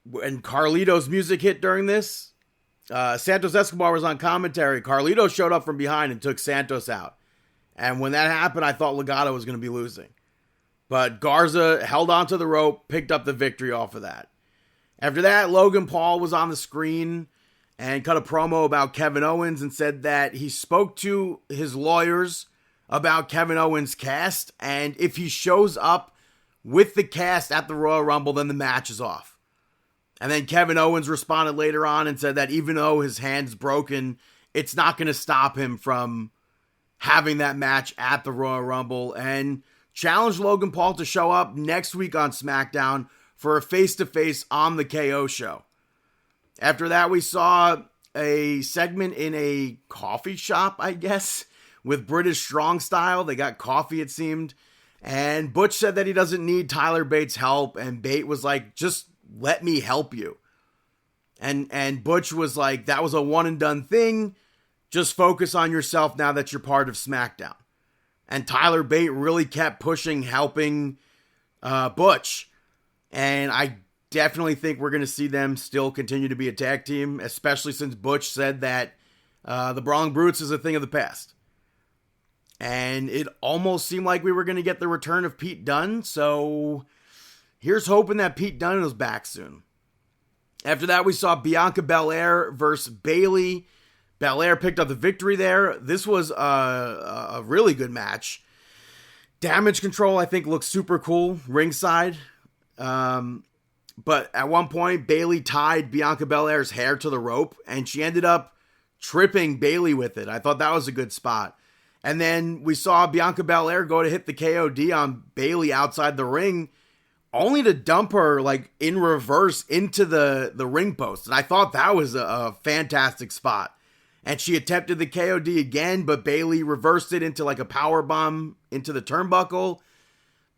when Carlito's music hit during this, Santos Escobar was on commentary. Carlito showed up from behind and took Santos out. And when that happened, I thought Legado was going to be losing. But Garza held onto the rope, picked up the victory off of that. After that, Logan Paul was on the screen and cut a promo about Kevin Owens and said that he spoke to his lawyers about Kevin Owens' cast, and if he shows up with the cast at the Royal Rumble, then the match is off. And then Kevin Owens responded later on and said that even though his hand's broken, it's not going to stop him from having that match at the Royal Rumble, and challenged Logan Paul to show up next week on SmackDown for a face-to-face on the KO show. After that, we saw a segment in a coffee shop, I guess, with British Strong Style. They got coffee, it seemed. And Butch said that he doesn't need Tyler Bates' help, and Bate was like, just let me help you. And Butch was like, that was a one-and-done thing. Just focus on yourself now that you're part of SmackDown. And Tyler Bate really kept pushing, helping Butch. And I definitely think we're going to see them still continue to be a tag team, especially since Butch said that the Brawling Brutes is a thing of the past. And it almost seemed like we were going to get the return of Pete Dunne, so here's hoping that Pete Dunne is back soon. After that, we saw Bianca Belair versus Bayley. Belair picked up the victory there. This was a really good match. Damage Control, I think, looks super cool ringside. But at one point, Bayley tied Bianca Belair's hair to the rope, and she ended up tripping Bayley with it. I thought that was a good spot. And then we saw Bianca Belair go to hit the KOD on Bayley outside the ring, only to dump her like in reverse into the ring post. And I thought that was a fantastic spot. And she attempted the KOD again, but Bayley reversed it into like a power bomb into the turnbuckle.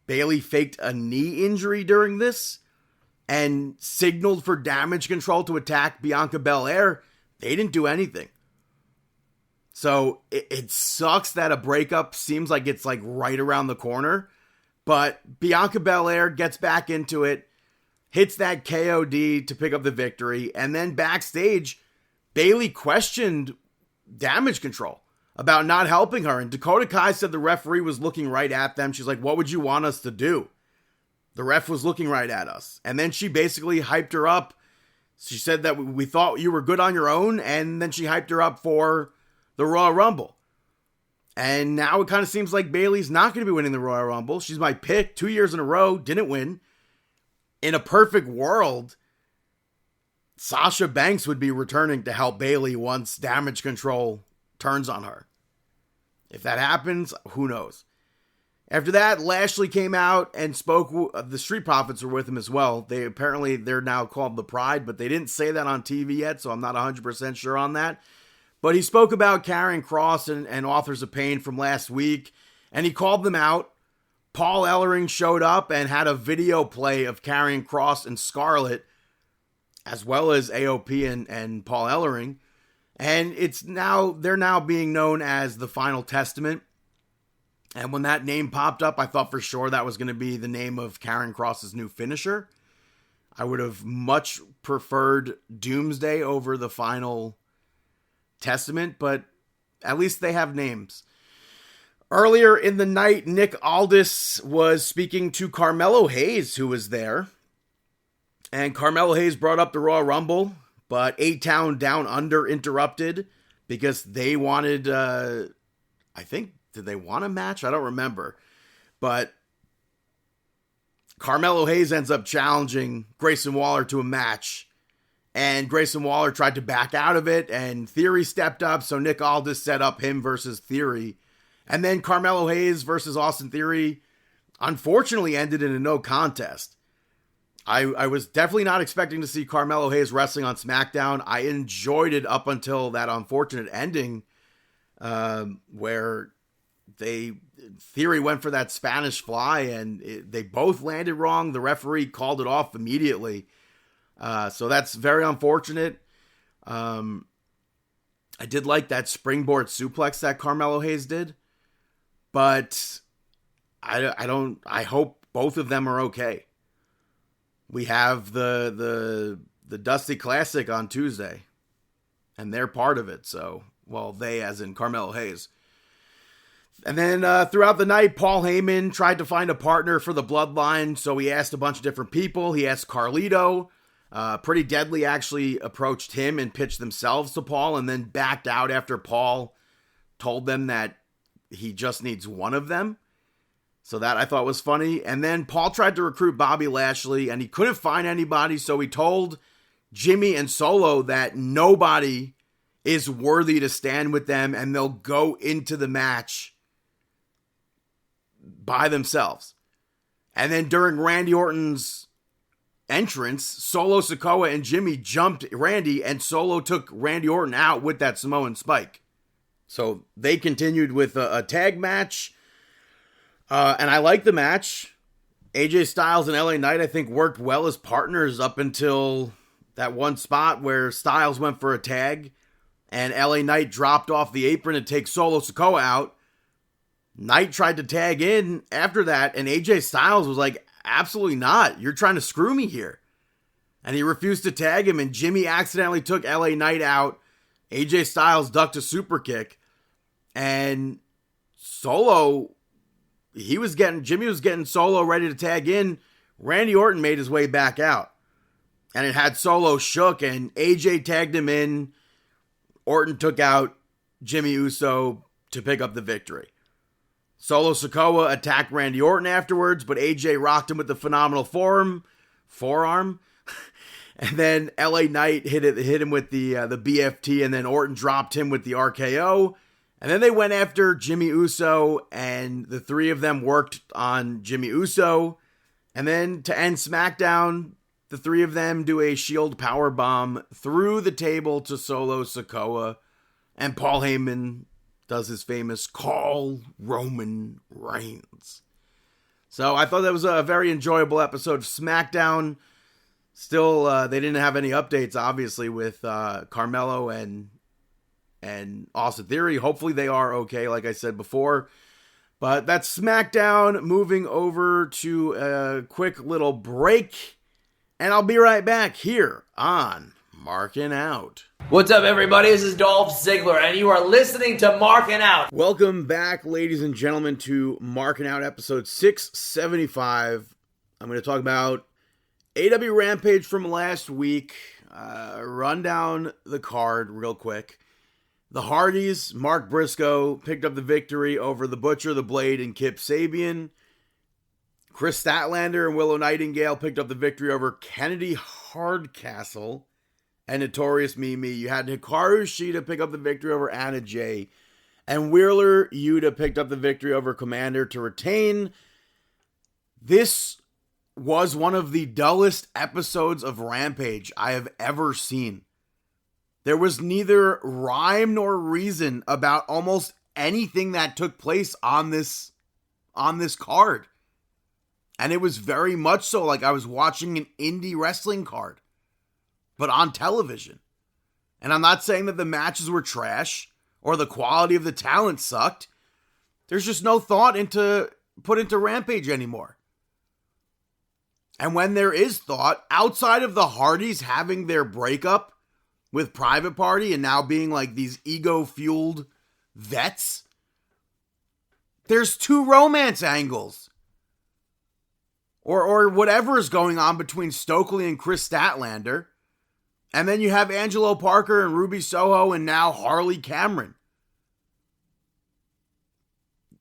Bayley faked a knee injury during this and signaled for Damage Control to attack Bianca Belair. They didn't do anything. So it sucks that a breakup seems like it's like right around the corner. But Bianca Belair gets back into it, hits that KOD to pick up the victory. And then backstage, Bayley questioned Damage Control about not helping her. And Dakota Kai said the referee was looking right at them. She's like, what would you want us to do? The ref was looking right at us. And then she basically hyped her up. She said that we thought you were good on your own. And then she hyped her up for the Royal Rumble. And now it kind of seems like Bayley's not going to be winning the Royal Rumble. She's my pick 2 years in a row, didn't win. In a perfect world, Sasha Banks would be returning to help Bayley once Damage Control turns on her. If that happens, who knows? After that, Lashley came out and spoke. The Street Profits were with him as well. They're now called the Pride, but they didn't say that on TV yet, so I'm not 100% sure on that. But he spoke about Karrion Kross and Authors of Pain from last week, and he called them out. Paul Ellering showed up and had a video play of Karrion Kross and Scarlett, as well as AOP and Paul Ellering. And they're now being known as the Final Testament. And when that name popped up, I thought for sure that was going to be the name of Karrion Kross's new finisher. I would have much preferred Doomsday over the Final Testament, but at least they have names. Earlier in the night, Nick Aldis was speaking to Carmelo Hayes, who was there. And Carmelo Hayes brought up the Royal Rumble, but A-Town Down Under interrupted because they wanted, did they want a match? I don't remember. But Carmelo Hayes ends up challenging Grayson Waller to a match. And Grayson Waller tried to back out of it, and Theory stepped up, so Nick Aldis set up him versus Theory. And then Carmelo Hayes versus Austin Theory unfortunately ended in a no contest. I was definitely not expecting to see Carmelo Hayes wrestling on SmackDown. I enjoyed it up until that unfortunate ending where Theory went for that Spanish fly, and they both landed wrong. The referee called it off immediately. So that's very unfortunate. I did like that springboard suplex that Carmelo Hayes did, but I hope both of them are okay. We have the Dusty Classic on Tuesday, and they're part of it. So, well, they as in Carmelo Hayes. And then throughout the night, Paul Heyman tried to find a partner for the Bloodline. So he asked a bunch of different people. He asked Carlito. Pretty Deadly actually approached him and pitched themselves to Paul, and then backed out after Paul told them that he just needs one of them. So that I thought was funny. And then Paul tried to recruit Bobby Lashley, and he couldn't find anybody. So he told Jimmy and Solo that nobody is worthy to stand with them, and they'll go into the match by themselves. And then during Randy Orton's entrance, Solo Sikoa and Jimmy jumped Randy, and Solo took Randy Orton out with that Samoan spike. So they continued with a tag match. And I like the match. AJ Styles and LA Knight, I think, worked well as partners up until that one spot where Styles went for a tag and LA Knight dropped off the apron to take Solo Sikoa out. Knight tried to tag in after that, and AJ Styles was like, absolutely not. You're trying to screw me here. And he refused to tag him, and Jimmy accidentally took LA Knight out. AJ Styles ducked a super kick, and Solo, Jimmy was getting Solo ready to tag in. Randy Orton made his way back out, and it had Solo shook, and AJ tagged him in. Orton took out Jimmy Uso to pick up the victory. Solo Sikoa attacked Randy Orton afterwards, but AJ rocked him with the phenomenal forearm. And then LA Knight hit him with the BFT, and then Orton dropped him with the RKO. And then they went after Jimmy Uso, and the three of them worked on Jimmy Uso. And then to end SmackDown, the three of them do a Shield powerbomb through the table to Solo Sikoa, and Paul Heyman does his famous call Roman Reigns. So I thought that was a very enjoyable episode of SmackDown. Still, they didn't have any updates, obviously, with Carmelo and Austin Theory. Hopefully they are okay, like I said before. But that's SmackDown. Moving over to a quick little break. And I'll be right back here on Markin Out. What's up, everybody? This is Dolph Ziggler, and you are listening to Markin Out. Welcome back, ladies and gentlemen, to Markin Out, episode 675. I'm going to talk about AW Rampage from last week. Run down the card real quick. The Hardys, Mark Briscoe, picked up the victory over the Butcher, the Blade, and Kip Sabian. Chris Statlander and Willow Nightingale picked up the victory over Kennedy Hardcastle and Notorious Mimi. You had Hikaru Shida pick up the victory over Anna Jay. And Wheeler Yuta picked up the victory over Commander to retain. This was one of the dullest episodes of Rampage I have ever seen. There was neither rhyme nor reason about almost anything that took place on this card. And it was very much so like I was watching an indie wrestling card, but on television. And I'm not saying that the matches were trash or the quality of the talent sucked. There's just no thought put into Rampage anymore. And when there is thought, outside of the Hardys having their breakup with Private Party and now being like these ego-fueled vets, there's two romance angles. Or whatever is going on between Stokely and Chris Statlander. And then you have Angelo Parker and Ruby Soho and now Harley Cameron.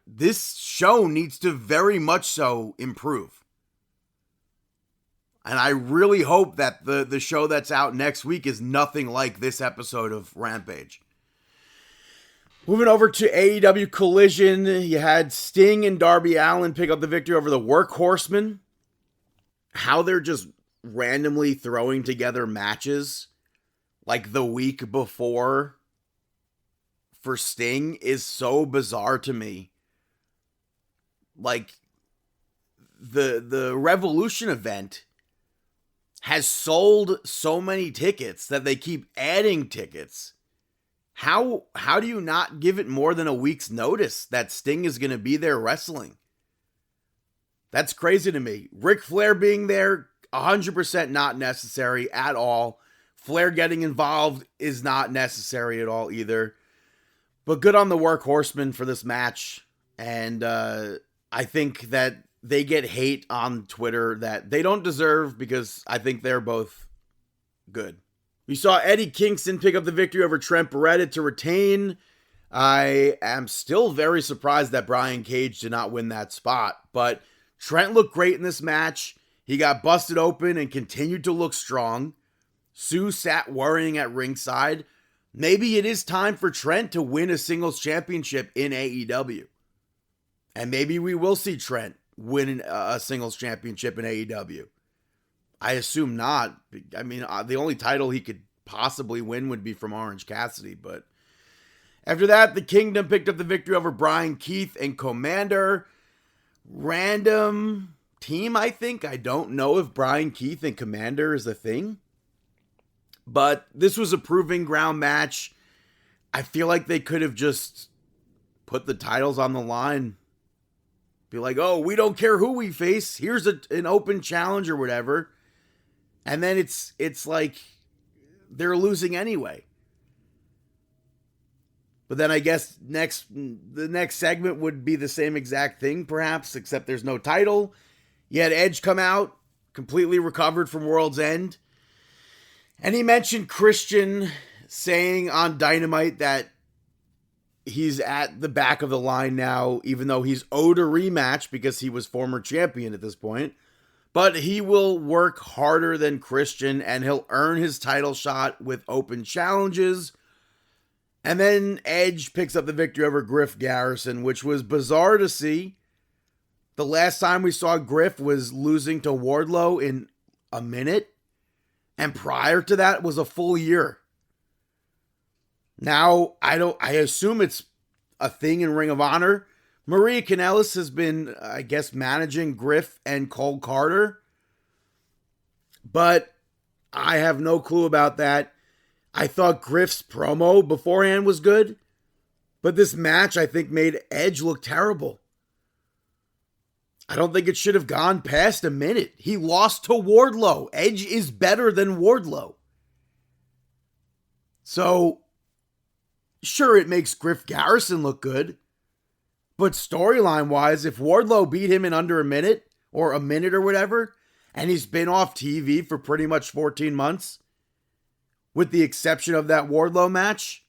This show needs to very much so improve. And I really hope that the show that's out next week is nothing like this episode of Rampage. Moving over to AEW Collision, you had Sting and Darby Allin pick up the victory over the Workhorsemen. How they're just randomly throwing together matches like the week before for Sting is so bizarre to me. Like the Revolution event has sold so many tickets that they keep adding tickets. How do you not give it more than a week's notice that Sting is going to be there wrestling? That's crazy to me. Ric Flair being there, 100% not necessary at all. Flair getting involved is not necessary at all either. But good on the Workhorsemen for this match. And I think that they get hate on Twitter that they don't deserve because I think they're both good. We saw Eddie Kingston pick up the victory over Trent Beretta to retain. I am still very surprised that Brian Cage did not win that spot, but Trent looked great in this match. He got busted open and continued to look strong. Sue sat worrying at ringside. Maybe it is time for Trent to win a singles championship in AEW. And maybe we will see Trent win a singles championship in AEW. I assume not. I mean, the only title he could possibly win would be from Orange Cassidy. But after that, the Kingdom picked up the victory over Brian Keith and Commander. Random team, I think. I don't know if Brian Keith and Commander is a thing. But this was a proving ground match. I feel like they could have just put the titles on the line Be like, oh, we don't care who we face. Here's an open challenge or whatever. And then it's like they're losing anyway. But then I guess the next segment would be the same exact thing, perhaps, except there's no title. You had Edge come out, completely recovered from World's End. And he mentioned Christian saying on Dynamite that he's at the back of the line now, even though he's owed a rematch because he was former champion at this point. But he will work harder than Christian, and he'll earn his title shot with open challenges. And then Edge picks up the victory over Griff Garrison, which was bizarre to see. The last time we saw Griff was losing to Wardlow in a minute. And prior to that was a full year. Now, I assume it's a thing in Ring of Honor. Maria Kanellis has been, I guess, managing Griff and Cole Carter. But I have no clue about that. I thought Griff's promo beforehand was good. But this match, I think, made Edge look terrible. I don't think it should have gone past a minute. He lost to Wardlow. Edge is better than Wardlow. So, sure, it makes Griff Garrison look good. But storyline-wise, if Wardlow beat him in under a minute or whatever, and he's been off TV for pretty much 14 months, with the exception of that Wardlow match,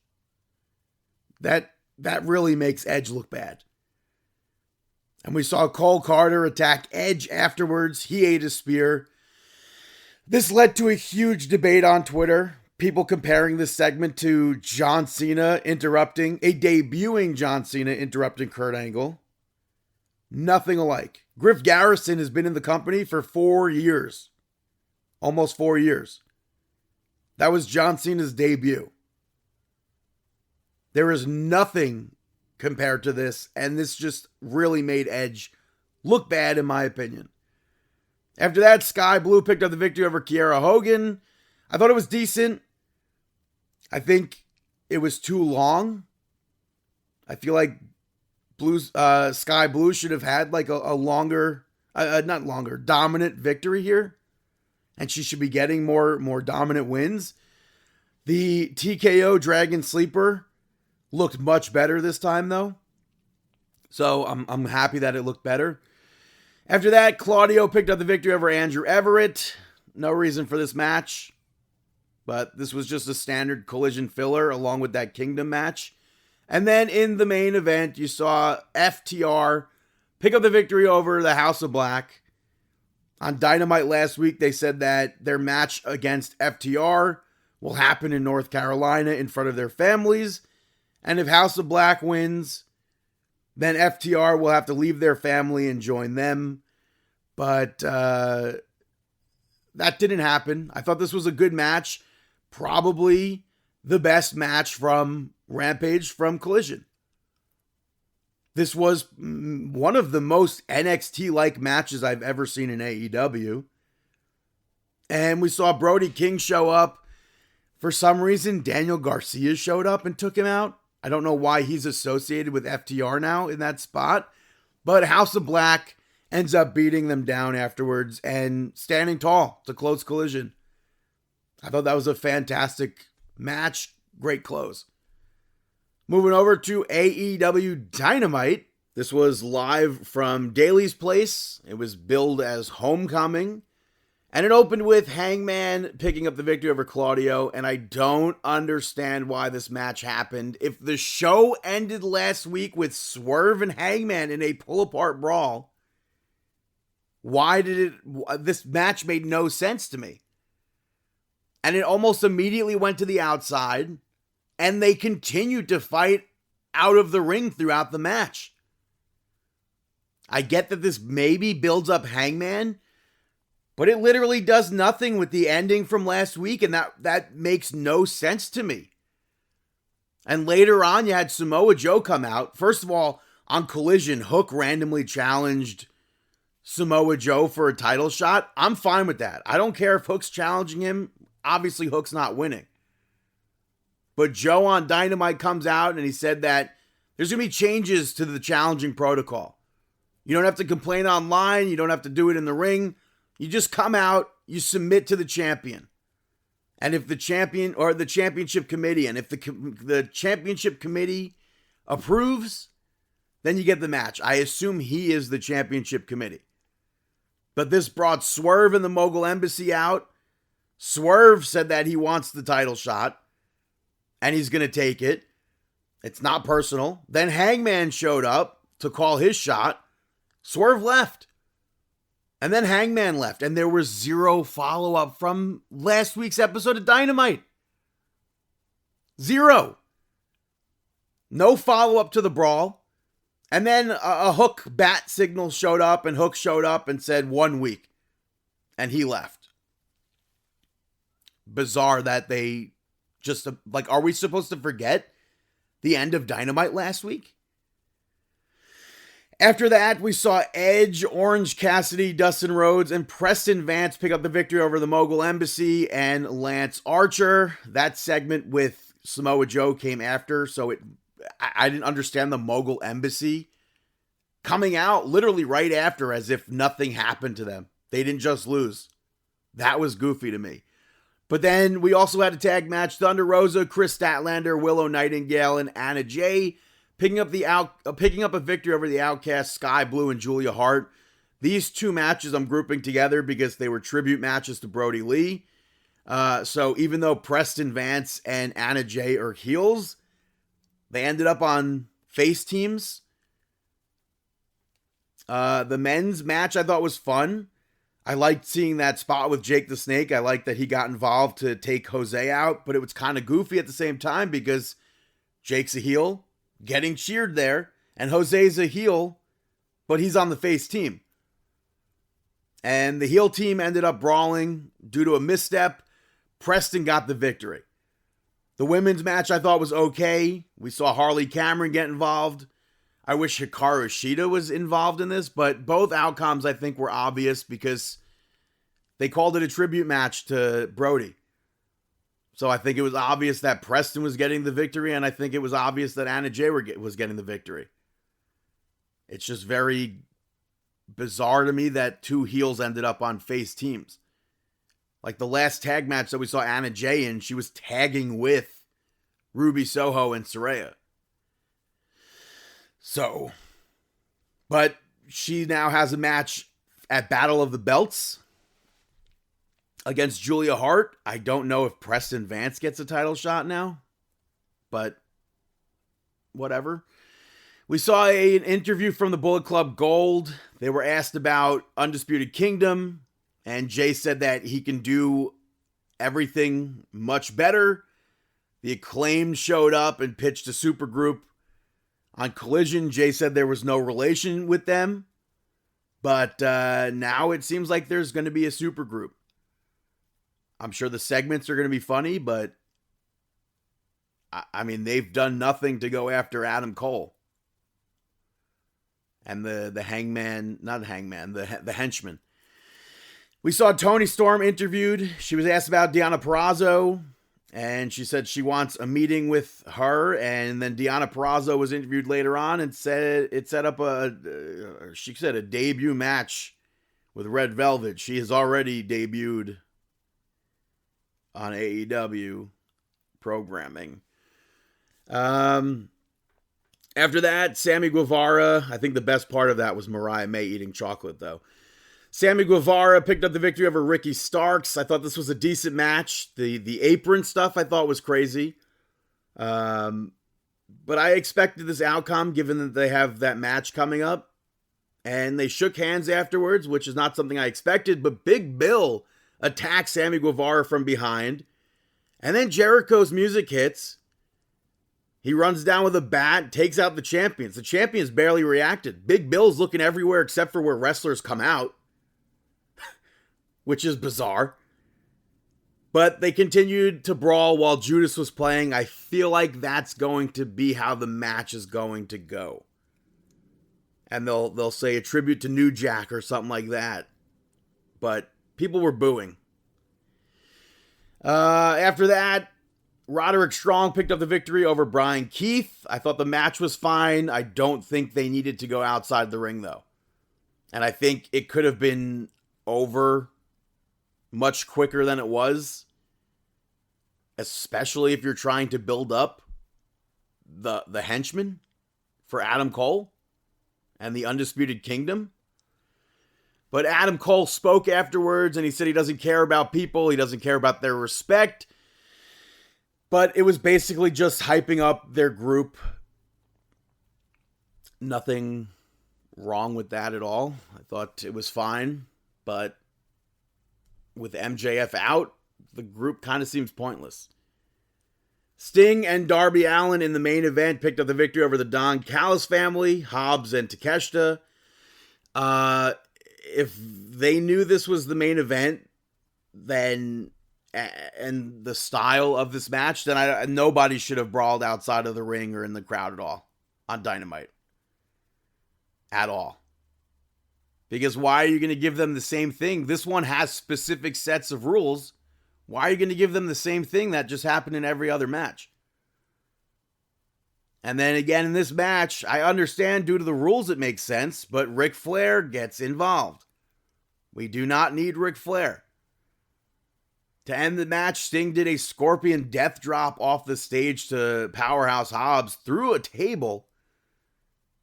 that really makes Edge look bad. And we saw Cole Carter attack Edge afterwards. He ate a spear. This led to a huge debate on Twitter. People comparing this segment to John Cena debuting John Cena interrupting Kurt Angle. Nothing alike. Griff Garrison has been in the company for 4 years. Almost 4 years. That was John Cena's debut. There is nothing compared to this, and this just really made Edge look bad, in my opinion. After that, Sky Blue picked up the victory over Kiera Hogan. I thought it was decent. I think it was too long. I feel like Sky Blue should have had like a longer, dominant victory here. And she should be getting more dominant wins. The TKO Dragon Sleeper looked much better this time, though. So I'm happy that it looked better. After that, Claudio picked up the victory over Andrew Everett. No reason for this match. But this was just a standard Collision filler along with that Kingdom match. And then in the main event, you saw FTR pick up the victory over the House of Black. On Dynamite last week, they said that their match against FTR will happen in North Carolina in front of their families. And if House of Black wins, then FTR will have to leave their family and join them. But that didn't happen. I thought this was a good match. Probably the best match from Rampage from Collision. This was one of the most NXT-like matches I've ever seen in AEW. And we saw Brody King show up. For some reason, Daniel Garcia showed up and took him out. I don't know why he's associated with FTR now in that spot. But House of Black ends up beating them down afterwards and standing tall to close Collision. I thought that was a fantastic match. Great close. Moving over to AEW Dynamite. This was live from Daly's Place. It was billed as Homecoming. And it opened with Hangman picking up the victory over Claudio. And I don't understand why this match happened. If the show ended last week with Swerve and Hangman in a pull-apart brawl, why did this match made no sense to me. And it almost immediately went to the outside. And they continued to fight out of the ring throughout the match. I get that this maybe builds up Hangman, but it literally does nothing with the ending from last week, and that makes no sense to me. And later on, you had Samoa Joe come out. First of all, on Collision, Hook randomly challenged Samoa Joe for a title shot. I'm fine with that. I don't care if Hook's challenging him. Obviously, Hook's not winning. But Joe on Dynamite comes out and he said that there's going to be changes to the challenging protocol. You don't have to complain online. You don't have to do it in the ring. You just come out, you submit to the champion. And if the champion or the championship committee, and if the championship committee approves, then you get the match. I assume he is the championship committee. But this brought Swerve and the Mogul Embassy out. Swerve said that he wants the title shot, and he's going to take it. It's not personal. Then Hangman showed up to call his shot. Swerve left. And then Hangman left. And there was zero follow-up from last week's episode of Dynamite. Zero. No follow-up to the brawl. And then a Hook bat signal showed up, and Hook showed up and said 1 week. And he left. Bizarre that they just, like, are we supposed to forget the end of Dynamite last week? After that, we saw Edge, Orange Cassidy, Dustin Rhodes, and Preston Vance pick up the victory over the Mogul Embassy and Lance Archer. That segment with Samoa Joe came after, so I didn't understand the Mogul Embassy coming out literally right after as if nothing happened to them. They didn't just lose. That was goofy to me. But then we also had a tag match. Thunder Rosa, Chris Statlander, Willow Nightingale, and Anna Jay picking up a victory over the Outcasts, Sky Blue and Julia Hart. These two matches I'm grouping together because they were tribute matches to Brody Lee. So even though Preston Vance and Anna Jay are heels, they ended up on face teams. The men's match I thought was fun. I liked seeing that spot with Jake the Snake. I liked that he got involved to take Jose out, but it was kind of goofy at the same time because Jake's a heel, getting cheered there, and Jose's a heel, but he's on the face team. And the heel team ended up brawling due to a misstep. Preston got the victory. The women's match I thought was okay. We saw Harley Cameron get involved. I wish Hikaru Shida was involved in this, but both outcomes I think were obvious because they called it a tribute match to Brody. So I think it was obvious that Preston was getting the victory, and I think it was obvious that Anna Jay was getting the victory. It's just very bizarre to me that two heels ended up on face teams. Like the last tag match that we saw Anna Jay in, she was tagging with Ruby Soho and Saraya. So, but she now has a match at Battle of the Belts against Julia Hart. I don't know if Preston Vance gets a title shot now, but whatever. We saw an interview from the Bullet Club Gold. They were asked about Undisputed Kingdom, and Jay said that he can do everything much better. The Acclaimed showed up and pitched a supergroup. On Collision, Jay said there was no relation with them, but now it seems like there's going to be a supergroup. I'm sure the segments are going to be funny, but I mean, they've done nothing to go after Adam Cole. And the hangman, not hangman, the henchman. We saw Toni Storm interviewed. She was asked about Deonna Purrazzo, and she said she wants a meeting with her. And then Deonna Purrazzo was interviewed later on and said it set up a debut match with Red Velvet. She has already debuted on AEW programming. After that, Sammy Guevara. I think the best part of that was Mariah May eating chocolate, though. Sammy Guevara picked up the victory over Ricky Starks. I thought this was a decent match. The apron stuff I thought was crazy. But I expected this outcome given that they have that match coming up. And they shook hands afterwards, which is not something I expected. But Big Bill attacks Sammy Guevara from behind. And then Jericho's music hits. He runs down with a bat, takes out the champions. The champions barely reacted. Big Bill's looking everywhere except for where wrestlers come out, which is bizarre. But they continued to brawl while Judas was playing. I feel like that's going to be how the match is going to go. And they'll say a tribute to New Jack or something like that. But people were booing. After that, Roderick Strong picked up the victory over Brian Keith. I thought the match was fine. I don't think they needed to go outside the ring, though. And I think it could have been over much quicker than it was, especially if you're trying to build up the henchman for Adam Cole and the Undisputed Kingdom. But Adam Cole spoke afterwards, and he said he doesn't care about people. He doesn't care about their respect. But it was basically just hyping up their group. Nothing wrong with that at all. I thought it was fine. But with MJF out, the group kind of seems pointless. Sting and Darby Allin in the main event picked up the victory over the Don Callis family, Hobbs and Takeshita. If they knew this was the main event, then and the style of this match, then nobody should have brawled outside of the ring or in the crowd at all on Dynamite. At all. Because why are you going to give them the same thing? This one has specific sets of rules. Why are you going to give them the same thing that just happened in every other match? And then again in this match, I understand due to the rules it makes sense, but Ric Flair gets involved. We do not need Ric Flair. To end the match, Sting did a scorpion death drop off the stage to Powerhouse Hobbs through a table.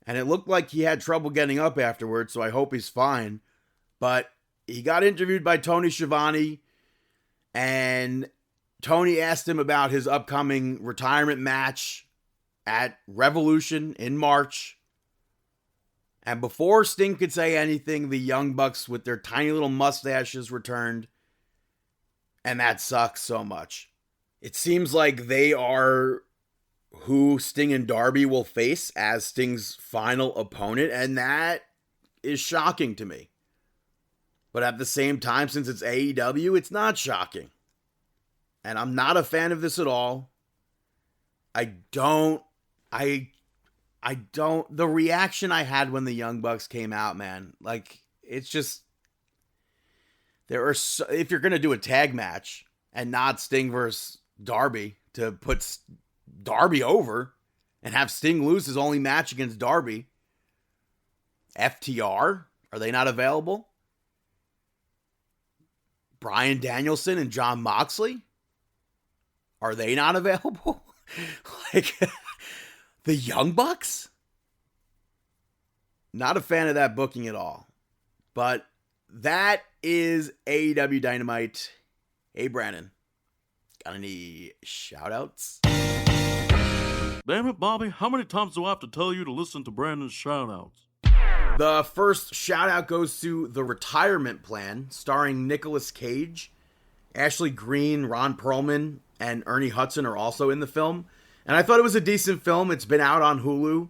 And it looked like he had trouble getting up afterwards, so I hope he's fine. But he got interviewed by Tony Schiavone, and Tony asked him about his upcoming retirement match at Revolution in March. And before Sting could say anything, the Young Bucks with their tiny little mustaches returned. And that sucks so much. It seems like they are who Sting and Darby will face as Sting's final opponent, and that is shocking to me. But at the same time, since it's AEW, it's not shocking. And I'm not a fan of this at all. The reaction I had when the Young Bucks came out, man, like, it's just, if you're going to do a tag match and not Sting versus Darby to put Darby over and have Sting lose his only match against Darby, FTR, are they not available? Bryan Danielson and Jon Moxley, are they not available? Like, the Young Bucks? Not a fan of that booking at all. But that is AEW Dynamite. Hey, Brandon, got any shout-outs? Damn it, Bobby, how many times do I have to tell you to listen to Brandon's shout-outs? The first shout-out goes to The Retirement Plan, starring Nicolas Cage. Ashley Greene, Ron Perlman, and Ernie Hudson are also in the film. And I thought it was a decent film. It's been out on Hulu.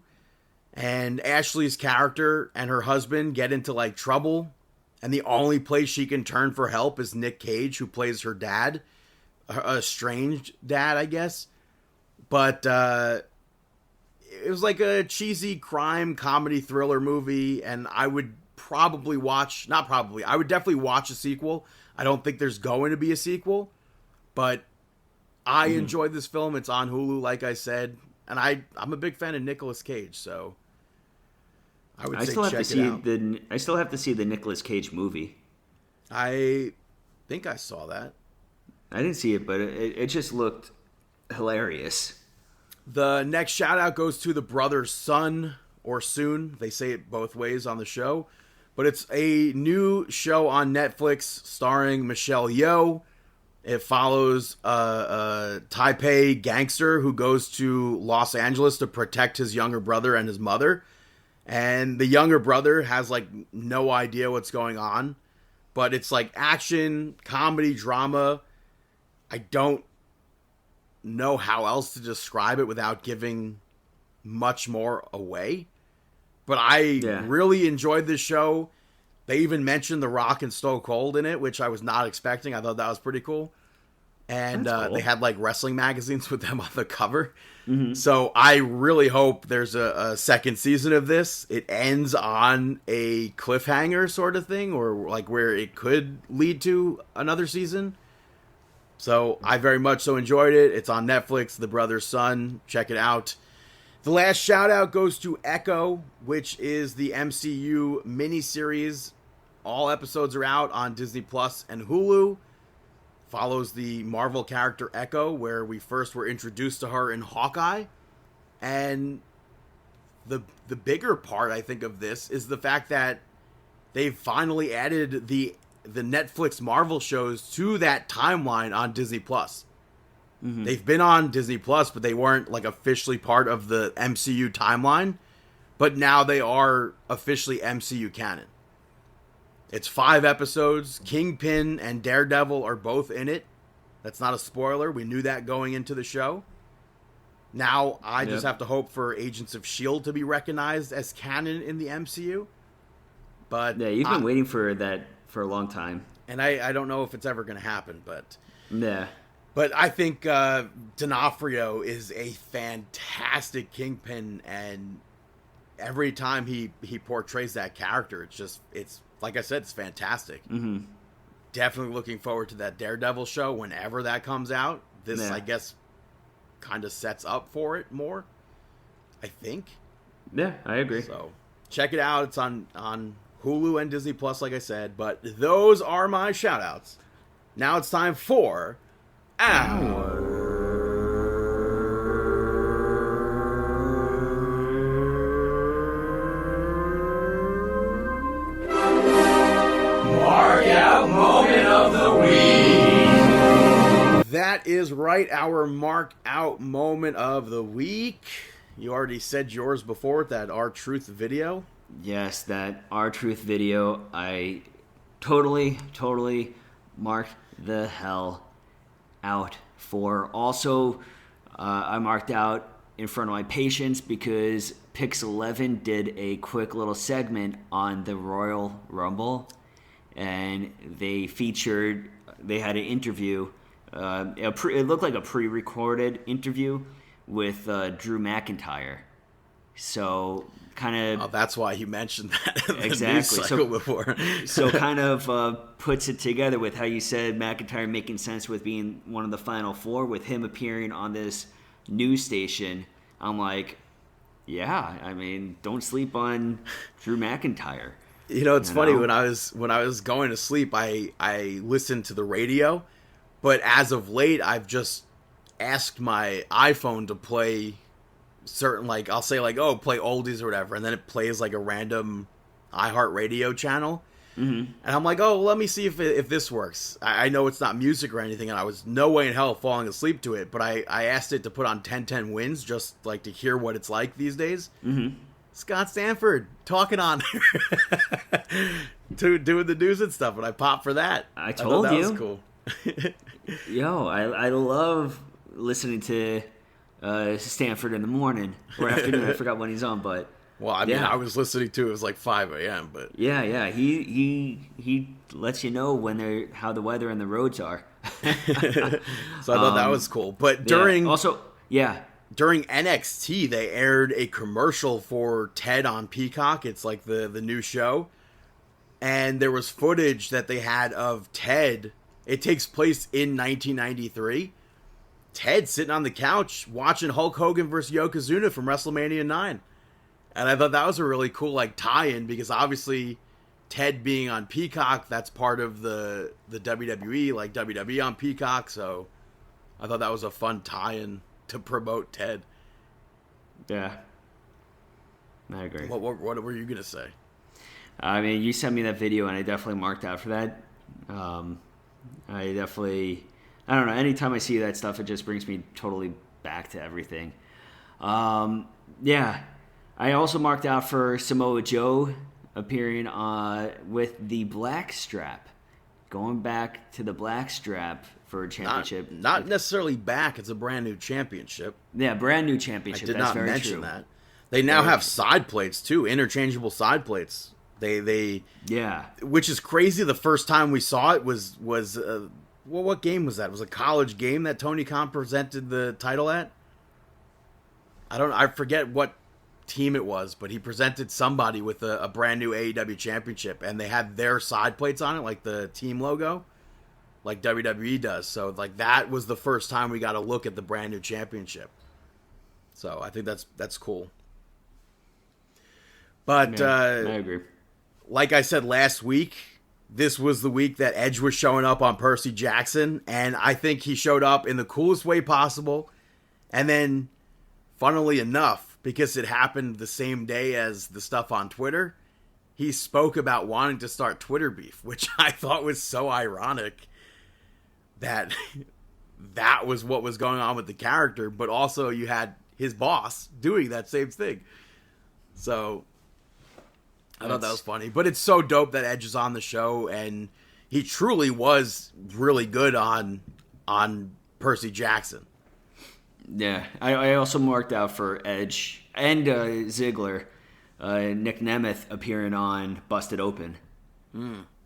And Ashley's character and her husband get into, like, trouble. And the only place she can turn for help is Nick Cage, who plays her dad. A estranged dad, I guess. But it was like a cheesy crime comedy thriller movie. And I would probably watch, not probably, I would definitely watch a sequel. I don't think there's going to be a sequel. But I enjoyed this film. It's on Hulu, like I said. And I'm a big fan of Nicolas Cage, so I would say check it out. I still have to see the Nicolas Cage movie. I think I saw that. I didn't see it, but it just looked hilarious. The next shout out goes to the brother's son, or soon. They say it both ways on the show. But it's a new show on Netflix starring Michelle Yeoh. It follows a Taipei gangster who goes to Los Angeles to protect his younger brother and his mother. And the younger brother has, like, no idea what's going on. But it's, like, action, comedy, drama. I don't know how else to describe it without giving much more away. But I really enjoyed this show. They even mentioned The Rock and Stone Cold in it, which I was not expecting. I thought that was pretty cool. And cool. They had, like, wrestling magazines with them on the cover. Mm-hmm. So I really hope there's a second season of this. It ends on a cliffhanger sort of thing, or, like, where it could lead to another season. So I very much so enjoyed it. It's on Netflix, The Brother's Son. Check it out. The last shout out goes to Echo, which is the MCU miniseries. All episodes are out on Disney Plus and Hulu. Follows the Marvel character Echo, where we first were introduced to her in Hawkeye. And the bigger part, I think, of this is the fact that they've finally added the Netflix Marvel shows to that timeline on Disney Plus. Mm-hmm. They've been on Disney Plus, but they weren't like officially part of the MCU timeline. But now they are officially MCU canon. It's 5 episodes. Kingpin and Daredevil are both in it. That's not a spoiler. We knew that going into the show. Now I just have to hope for Agents of S.H.I.E.L.D. to be recognized as canon in the MCU. But yeah, you've been waiting for that for a long time. And I don't know if it's ever going to happen, but... Yeah. But I think D'Onofrio is a fantastic Kingpin, and every time he portrays that character, it's like I said, it's fantastic. Mm-hmm. Definitely looking forward to that Daredevil show whenever that comes out. This, I guess, kind of sets up for it more, I think. Yeah, I agree. So check it out. It's on Hulu and Disney Plus, like I said. But those are my shout-outs. Now it's time for... Mark Out Moment of the Week. That is right, our Mark Out Moment of the Week. You already said yours before, that R-Truth video. Yes, that R-Truth video, I totally marked the hell out for. Also, I marked out in front of my patients because Pix 11 did a quick little segment on the Royal Rumble, and they had an interview. It looked like a pre-recorded interview with Drew McIntyre. So kind of... Oh, that's why you mentioned that in the exactly. news cycle before. So kind of puts it together with how you said McIntyre making sense with being one of the Final Four, with him appearing on this news station. I'm like, yeah, I mean, don't sleep on Drew McIntyre. You know, it's funny, when I was going to sleep, I listened to the radio, but as of late, I've just asked my iPhone to play certain, like, I'll say, like, oh, play oldies or whatever, and then it plays, like, a random iHeartRadio channel. Mm-hmm. And I'm like, oh, let me see if this works. I know it's not music or anything, and I was no way in hell falling asleep to it, but I asked it to put on 1010 Wins, just, like, to hear what it's like these days. Mm-hmm. Scott Stanford talking on to doing the news and stuff, and I popped for that. I told you. That was cool. Yo, I love listening to Stanford in the morning or afternoon. I forgot when he's on, but well, I mean, I was listening to it was like 5 a.m. But yeah, he lets you know how the weather and the roads are. So I thought that was cool. But during during NXT, they aired a commercial for Ted on Peacock. It's like the new show, and there was footage that they had of Ted. It takes place in 1993. Ted sitting on the couch watching Hulk Hogan versus Yokozuna from WrestleMania 9. And I thought that was a really cool, like, tie-in, because obviously Ted being on Peacock, that's part of the WWE, like WWE on Peacock, so I thought that was a fun tie-in to promote Ted. Yeah. I agree. What were you going to say? I mean, you sent me that video, and I definitely marked out for that. I don't know, anytime I see that stuff, it just brings me totally back to everything. Yeah. I also marked out for Samoa Joe appearing with the black strap. Going back to the black strap for a championship. Not necessarily back, it's a brand new championship. Yeah, brand new championship. I did That's not very mention true. that. They now have side plates, too, interchangeable side plates. They which is crazy. The first time we saw it was what game was that? It was a college game that Tony Khan presented the title at. I forget what team it was, but he presented somebody with a brand new AEW championship, and they had their side plates on it, like the team logo, like WWE does. So, like, that was the first time we got a look at the brand new championship. So I think that's cool. But I agree. Like I said last week, this was the week that Edge was showing up on Percy Jackson, and I think he showed up in the coolest way possible. And then, funnily enough, because it happened the same day as the stuff on Twitter, he spoke about wanting to start Twitter beef, which I thought was so ironic that that was what was going on with the character, but also you had his boss doing that same thing. So I thought that was funny. But it's so dope that Edge is on the show, and he truly was really good on Percy Jackson. Yeah, I also marked out for Edge and Ziggler, Nick Nemeth appearing on Busted Open.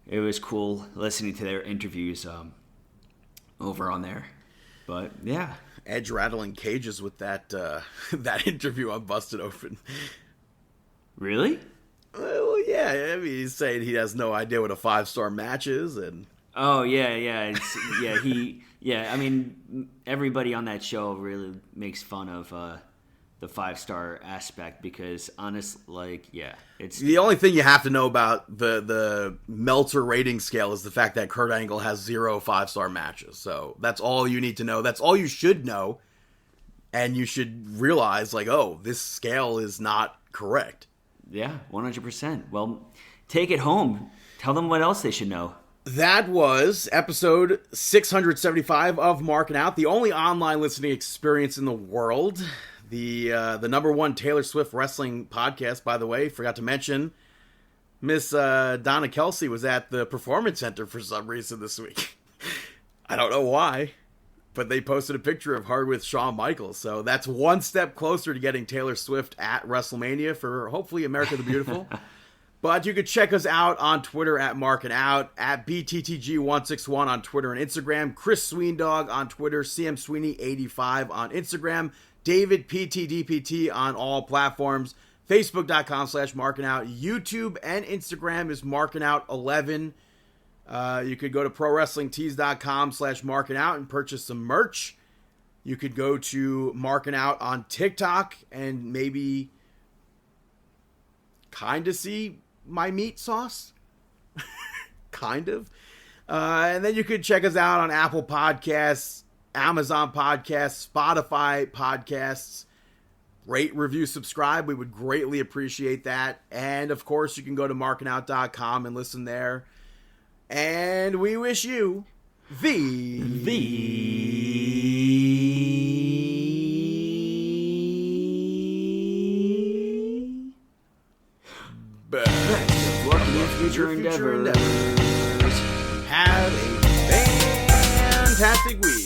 It was cool listening to their interviews over on there. But yeah, Edge rattling cages with that that interview on Busted Open. Really? Well, yeah. I mean, he's saying he has no idea what a 5-star match is, and oh yeah. I mean, everybody on that show really makes fun of the 5-star aspect because, it's the only thing you have to know about the Meltzer rating scale is the fact that Kurt Angle has 0 5-star matches. So that's all you need to know. That's all you should know, and you should realize, oh, this scale is not correct. Yeah, 100%. Well, take it home. Tell them what else they should know. That was episode 675 of Markin Out, the only online listening experience in the world. The number one Taylor Swift wrestling podcast, by the way. Forgot to mention, Miss Donna Kelsey was at the Performance Center for some reason this week. I don't know why, but they posted a picture of her with Shawn Michaels. So that's one step closer to getting Taylor Swift at WrestleMania for hopefully America the Beautiful. But you could check us out on Twitter at Markin Out, at BTTG161 on Twitter and Instagram, Chris Sweendog on Twitter, CM Sweeney85 on Instagram, David PTDPT on all platforms, Facebook.com/MarkinOut, YouTube and Instagram is MarkinOut11. You could go to ProWrestlingTees.com/MarkinOut and purchase some merch. You could go to Markin Out on TikTok and maybe kind of see my meat sauce. Kind of. And then you could check us out on Apple Podcasts, Amazon Podcasts, Spotify Podcasts. Rate, review, subscribe. We would greatly appreciate that. And, of course, you can go to markinout.com and listen there. And we wish you the best of luck in your future endeavors. Have a fantastic week.